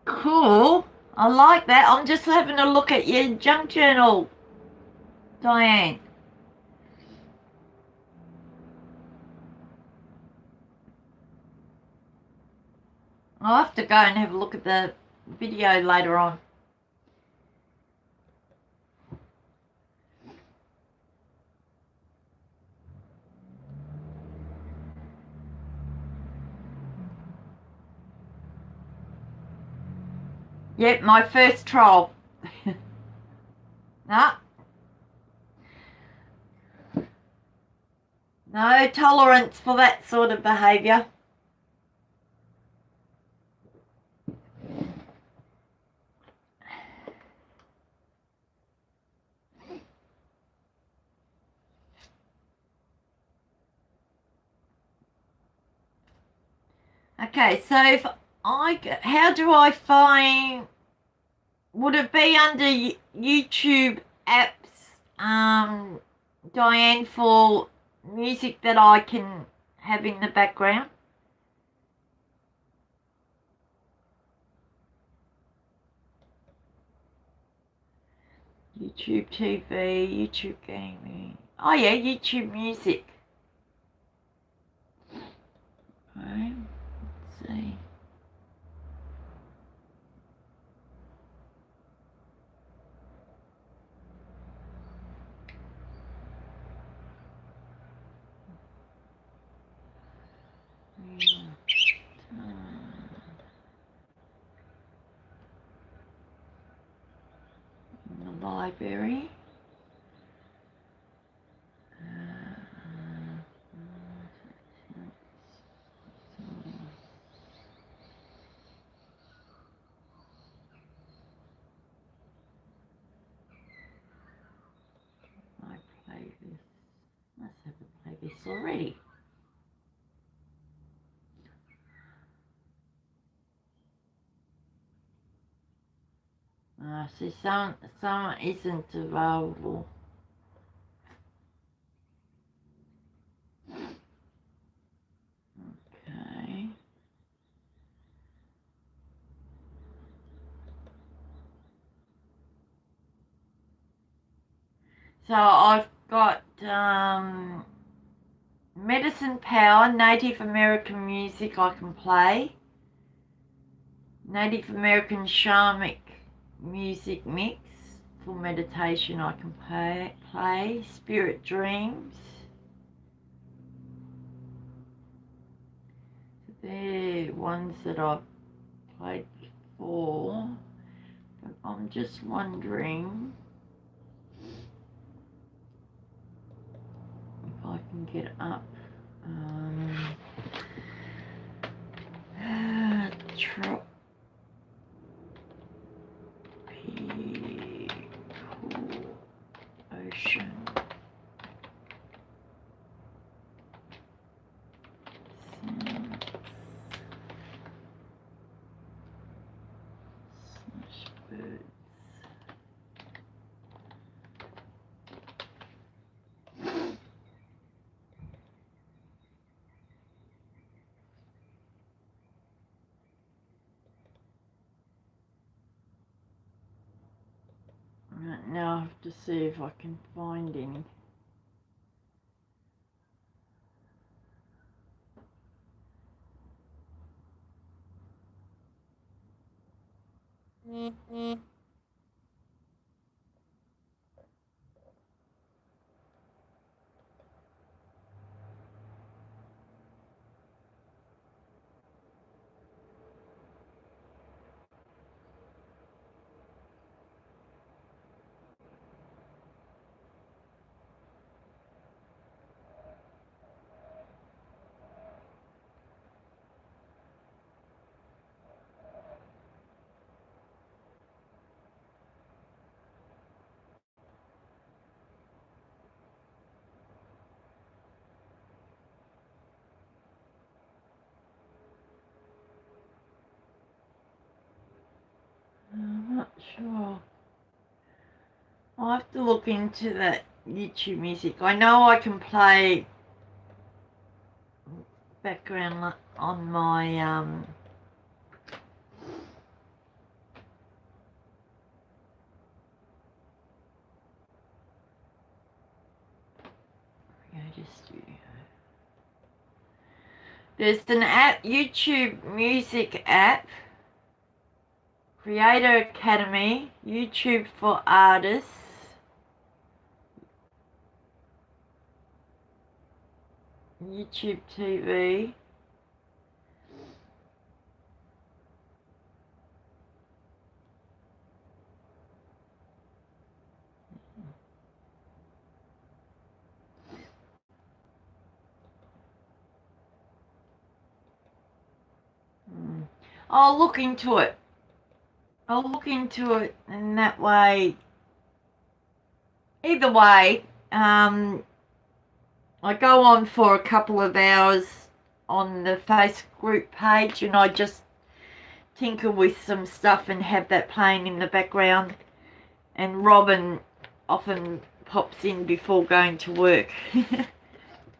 Cool. I like that. I'm just having a look at your junk journal, Diane. I'll have to go and have a look at the video later on. Yep, my first troll. Nah. No tolerance for that sort of behaviour. Okay, so how do I find, would it be under YouTube apps, Diane, for music that I can have in the background? YouTube TV, YouTube gaming. Oh yeah, YouTube music. library. My playlist. Must have a playlist already. See, some isn't available. Okay. So I've got Medicine Power, Native American music I can play. Native American shamanic music mix for meditation I can play. Spirit Dreams. They're ones that I've played before. But I'm just wondering if I can get up. Tropical Ocean. Birds. Right, now I have to see if I can find any. I'm not sure. I'll have to look into that YouTube music. I know I can play background on my Creator Studio. There's an app, YouTube music app, Creator Academy, YouTube for Artists, YouTube TV. I'll look into it. I'll look into it, and that way, either way, I go on for a couple of hours on the Facebook group page, and I just tinker with some stuff and have that playing in the background. And Robin often pops in before going to work,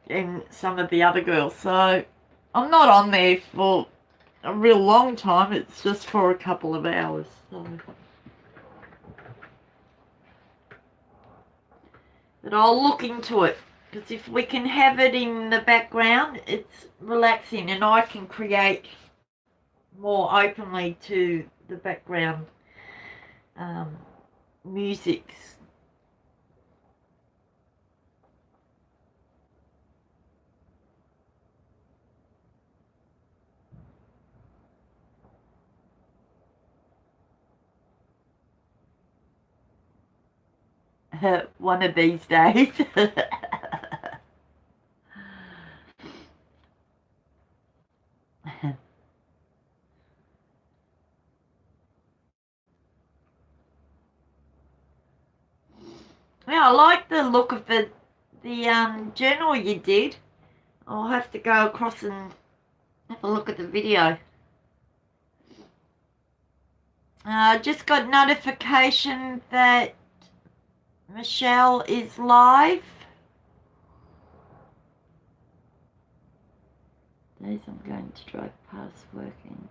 and some of the other girls. So I'm not on there for a real long time. It's just for a couple of hours. So. But I'll look into it, because if we can have it in the background, it's relaxing, and I can create more openly to the background musics. one of these days. Yeah, I like the look of the journal you did. I'll have to go across and have a look at the video. Just got notification that Michelle is live. Days I'm going to drive past work and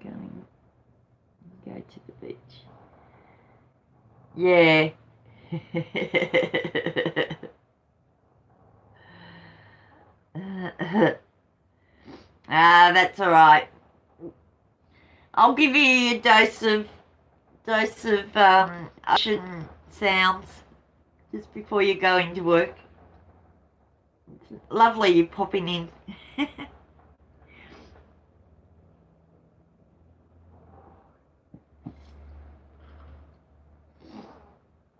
go to the beach. Yeah. That's all right. I'll give you a dose of ocean sounds just before you go into work. It's lovely you popping in.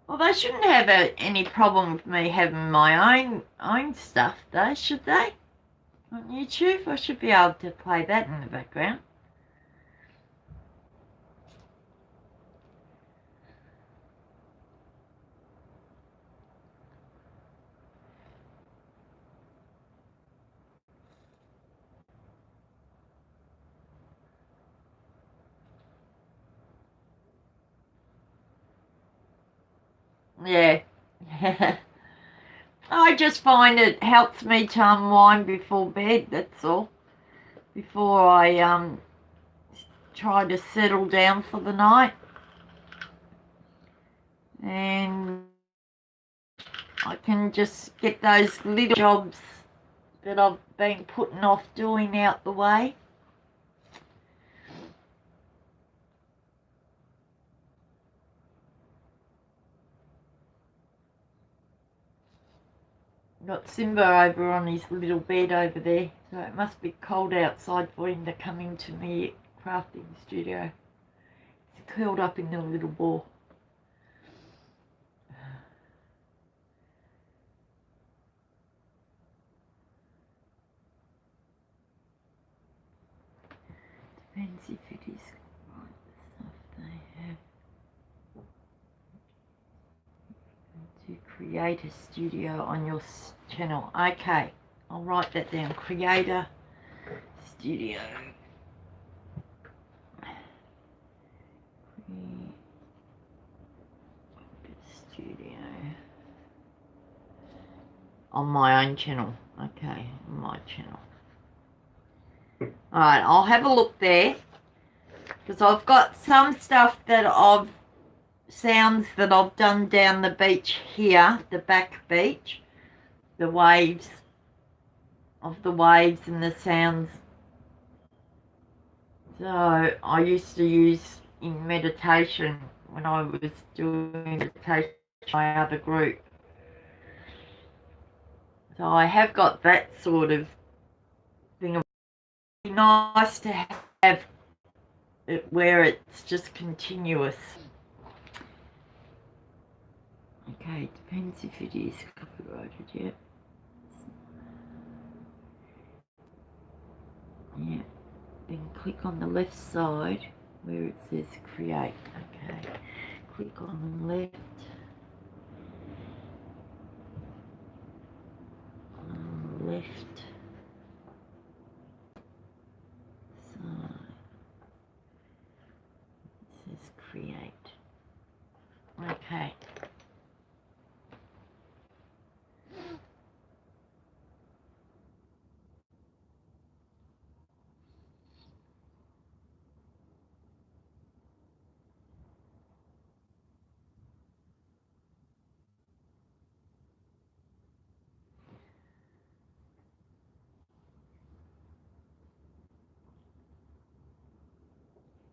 Well, they shouldn't have any problem with me having my own stuff, though, should they? On YouTube, I should be able to play that in the background. Yeah. I just find it helps me to unwind before bed, that's all. Before I try to settle down for the night. And I can just get those little jobs that I've been putting off doing out the way. Got Simba over on his little bed over there, so it must be cold outside for him to come into my crafting studio. He's curled up in the little ball. Depends if it is right, the stuff they have. To create a studio on your channel. Okay, I'll write that down. Creator studio. Studio on my own channel. Okay, on my channel. Alright, I'll have a look there because I've got some stuff that sounds that I've done down the beach here, the back beach, the waves and the sounds. So I used to use in meditation when I was doing meditation with my other group. So I have got that sort of thing. It'd be nice to have it where it's just continuous. Okay, depends if it is copyrighted yet. Yeah. Then click on the left side where it says create. Okay. Click on the left. Left side. It says create. Okay.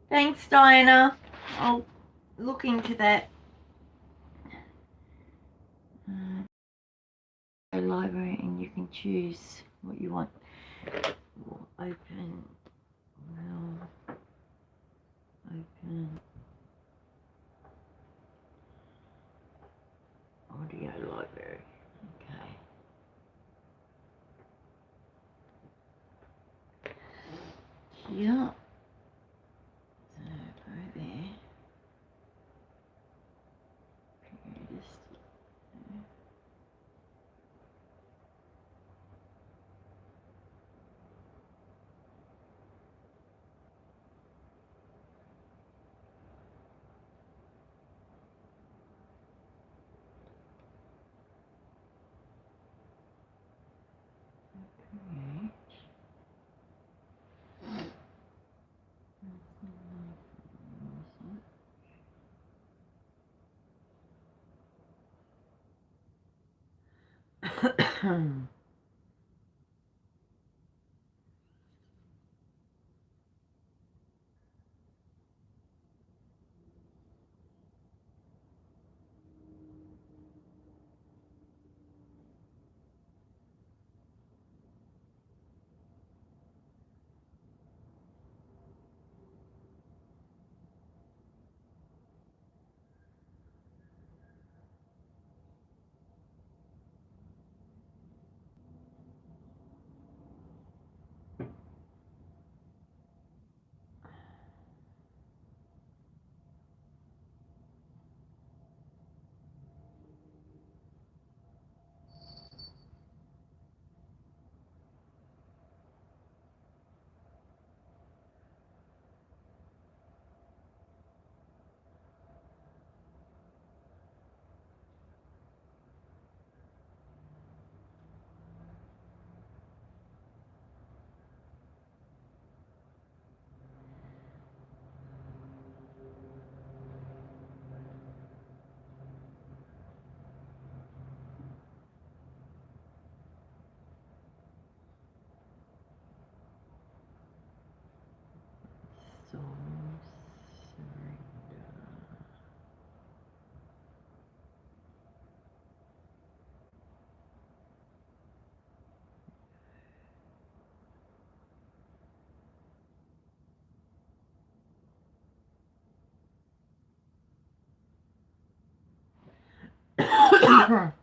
Thanks, Diana. I'll look into that. Library, and you can choose what you want. We'll open. Audio library. Okay. Yeah. So go there. Periodistic. Soul surrender.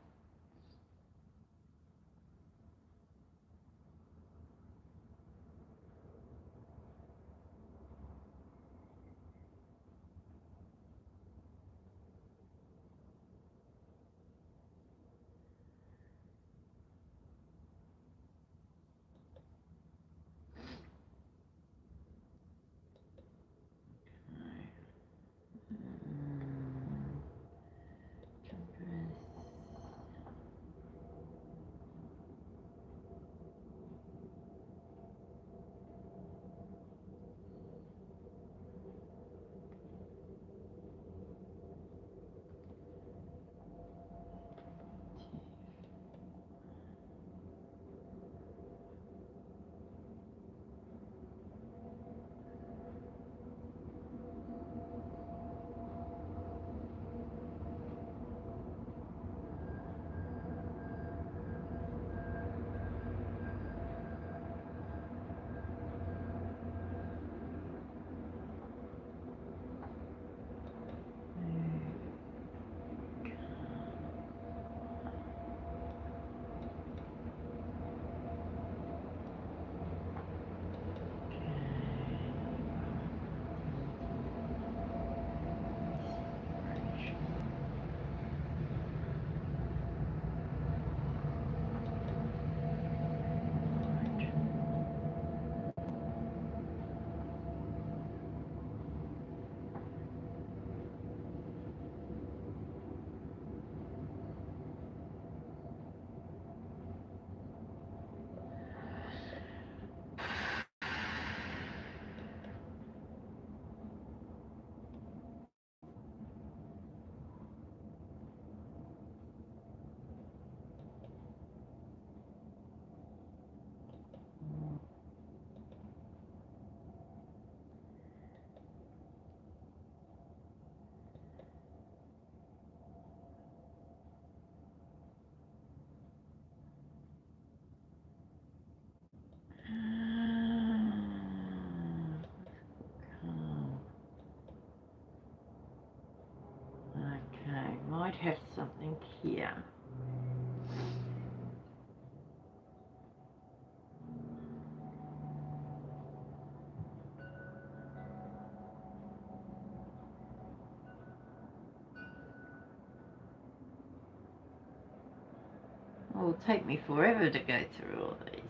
will take me forever to go through all these.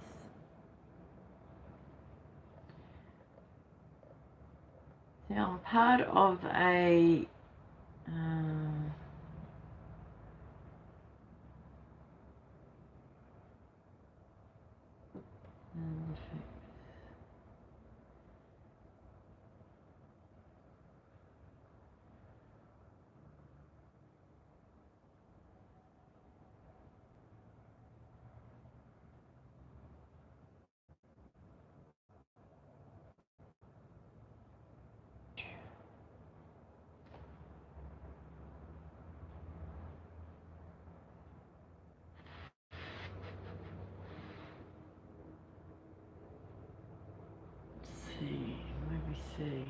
So I'm part of a let me see.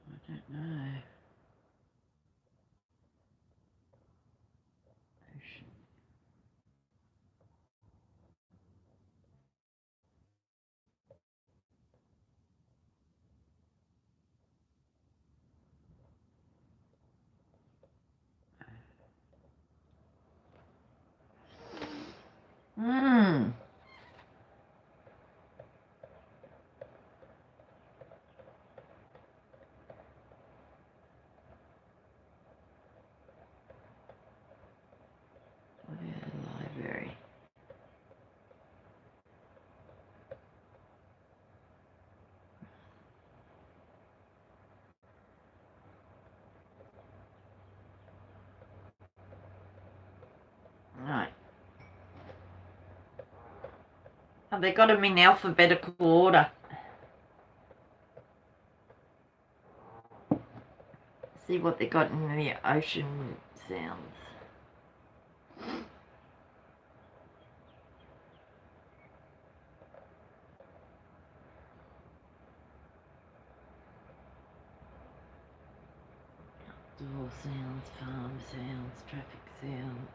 I don't know. Ocean. Library. Right. Oh, they got them in alphabetical order. See what they got in the ocean sounds. Door sounds, farm sounds, traffic sounds.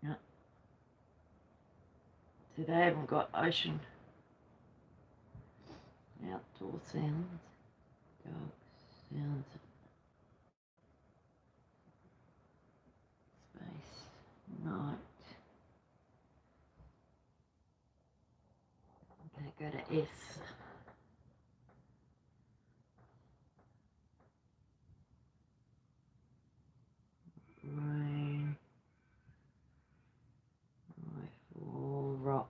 Yeah. So they haven't got ocean. Outdoor sounds, dog sounds, space, night. Okay, go to S. Rain, rifle, rocks.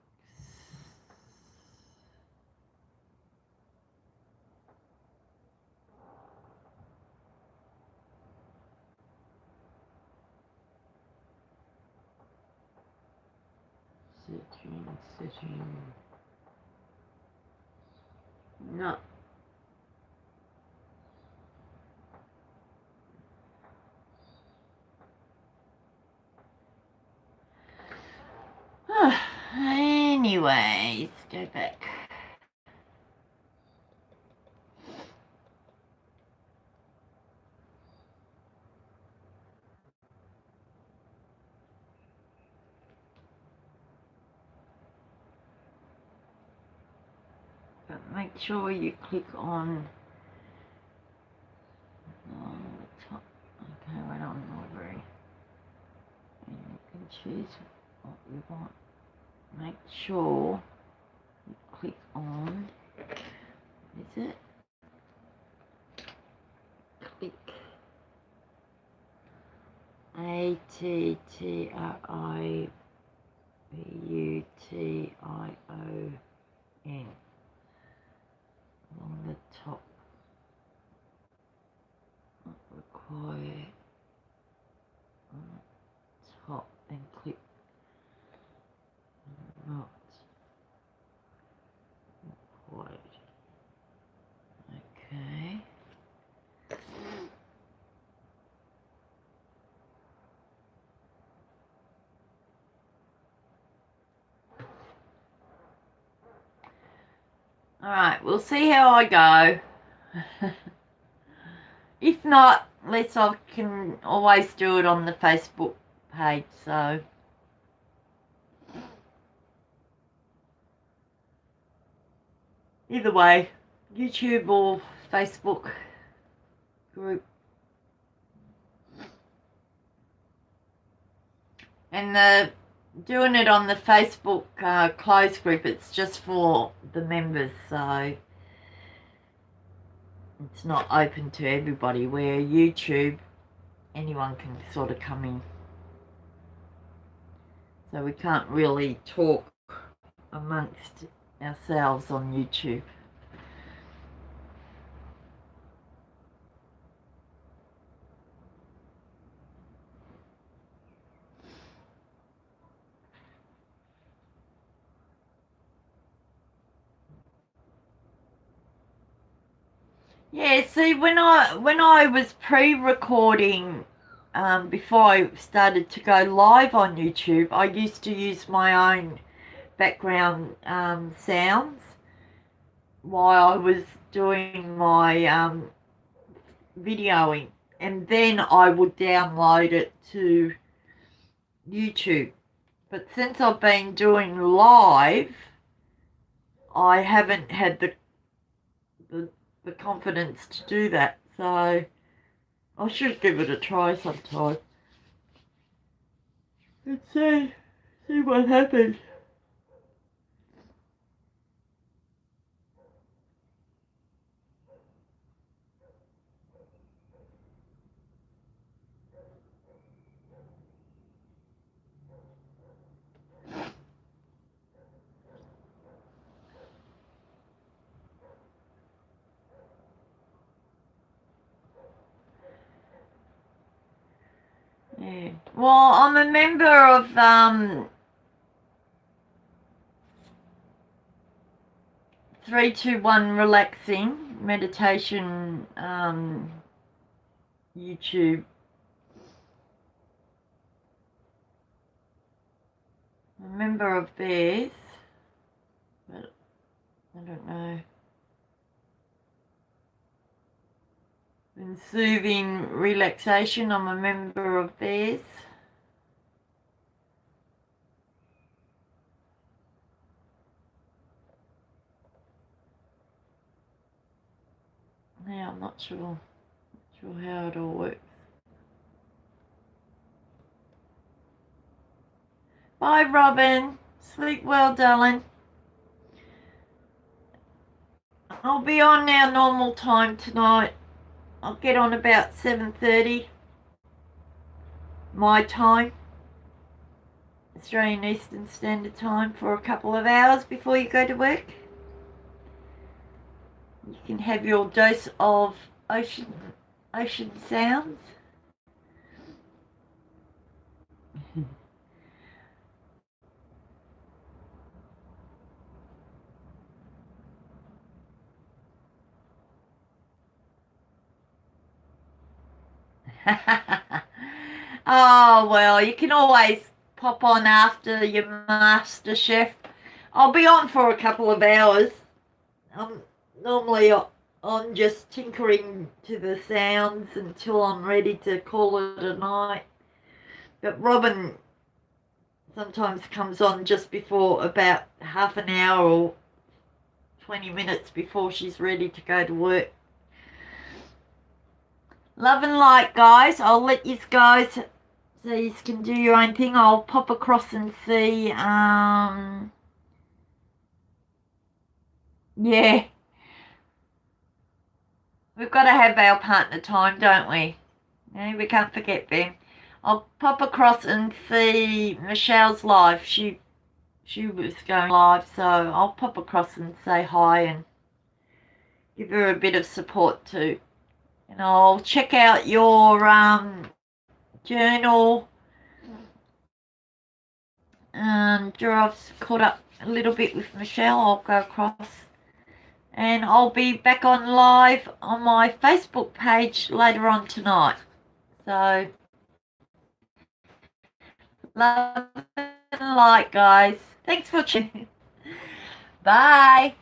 Sitting. No. Anyways, go back. But make sure you click on the top. Okay, right on library. And you can choose what you want. Make sure you click on, is it? Click ATTRIBUTION along the top. Not required. On the top and click not required. Okay. Alright, we'll see how I go. If not, at least I can always do it on the Facebook page, so either way, YouTube or Facebook group. And doing it on the Facebook closed group, it's just for the members, so it's not open to everybody, where YouTube, anyone can sort of come in. So we can't really talk amongst ourselves on YouTube. Yeah, see, when I was pre-recording, before I started to go live on YouTube, I used to use my own background sounds while I was doing my videoing, and then I would download it to YouTube. But since I've been doing live, I haven't had the confidence to do that, so I should give it a try sometime and see what happens. Yeah. Well, I'm a member of 321 Relaxing Meditation YouTube. I'm a member of theirs, but I don't know. And Soothing Relaxation, I'm a member of theirs. Yeah, I'm not sure how it all works. Bye, Robin. Sleep well, darling. I'll be on our normal time tonight. I'll get on about 7:30 my time, Australian Eastern Standard Time, for a couple of hours before you go to work. You can have your dose of ocean sounds. Oh, well, you can always pop on after your Master Chef. I'll be on for a couple of hours. I'm normally on just tinkering to the sounds until I'm ready to call it a night. But Robin sometimes comes on just before, about half an hour or 20 minutes before she's ready to go to work. Love and light, guys. I'll let you guys so you can do your own thing. I'll pop across and see. Yeah. We've got to have our partner time, don't we? No, we can't forget them. I'll pop across and see Michelle's live. She was going live, so I'll pop across and say hi and give her a bit of support too. And I'll check out your journal. After I've caught up a little bit with Michelle, I'll go across. And I'll be back on live on my Facebook page later on tonight. So, love and light, guys. Thanks for tuning. Bye.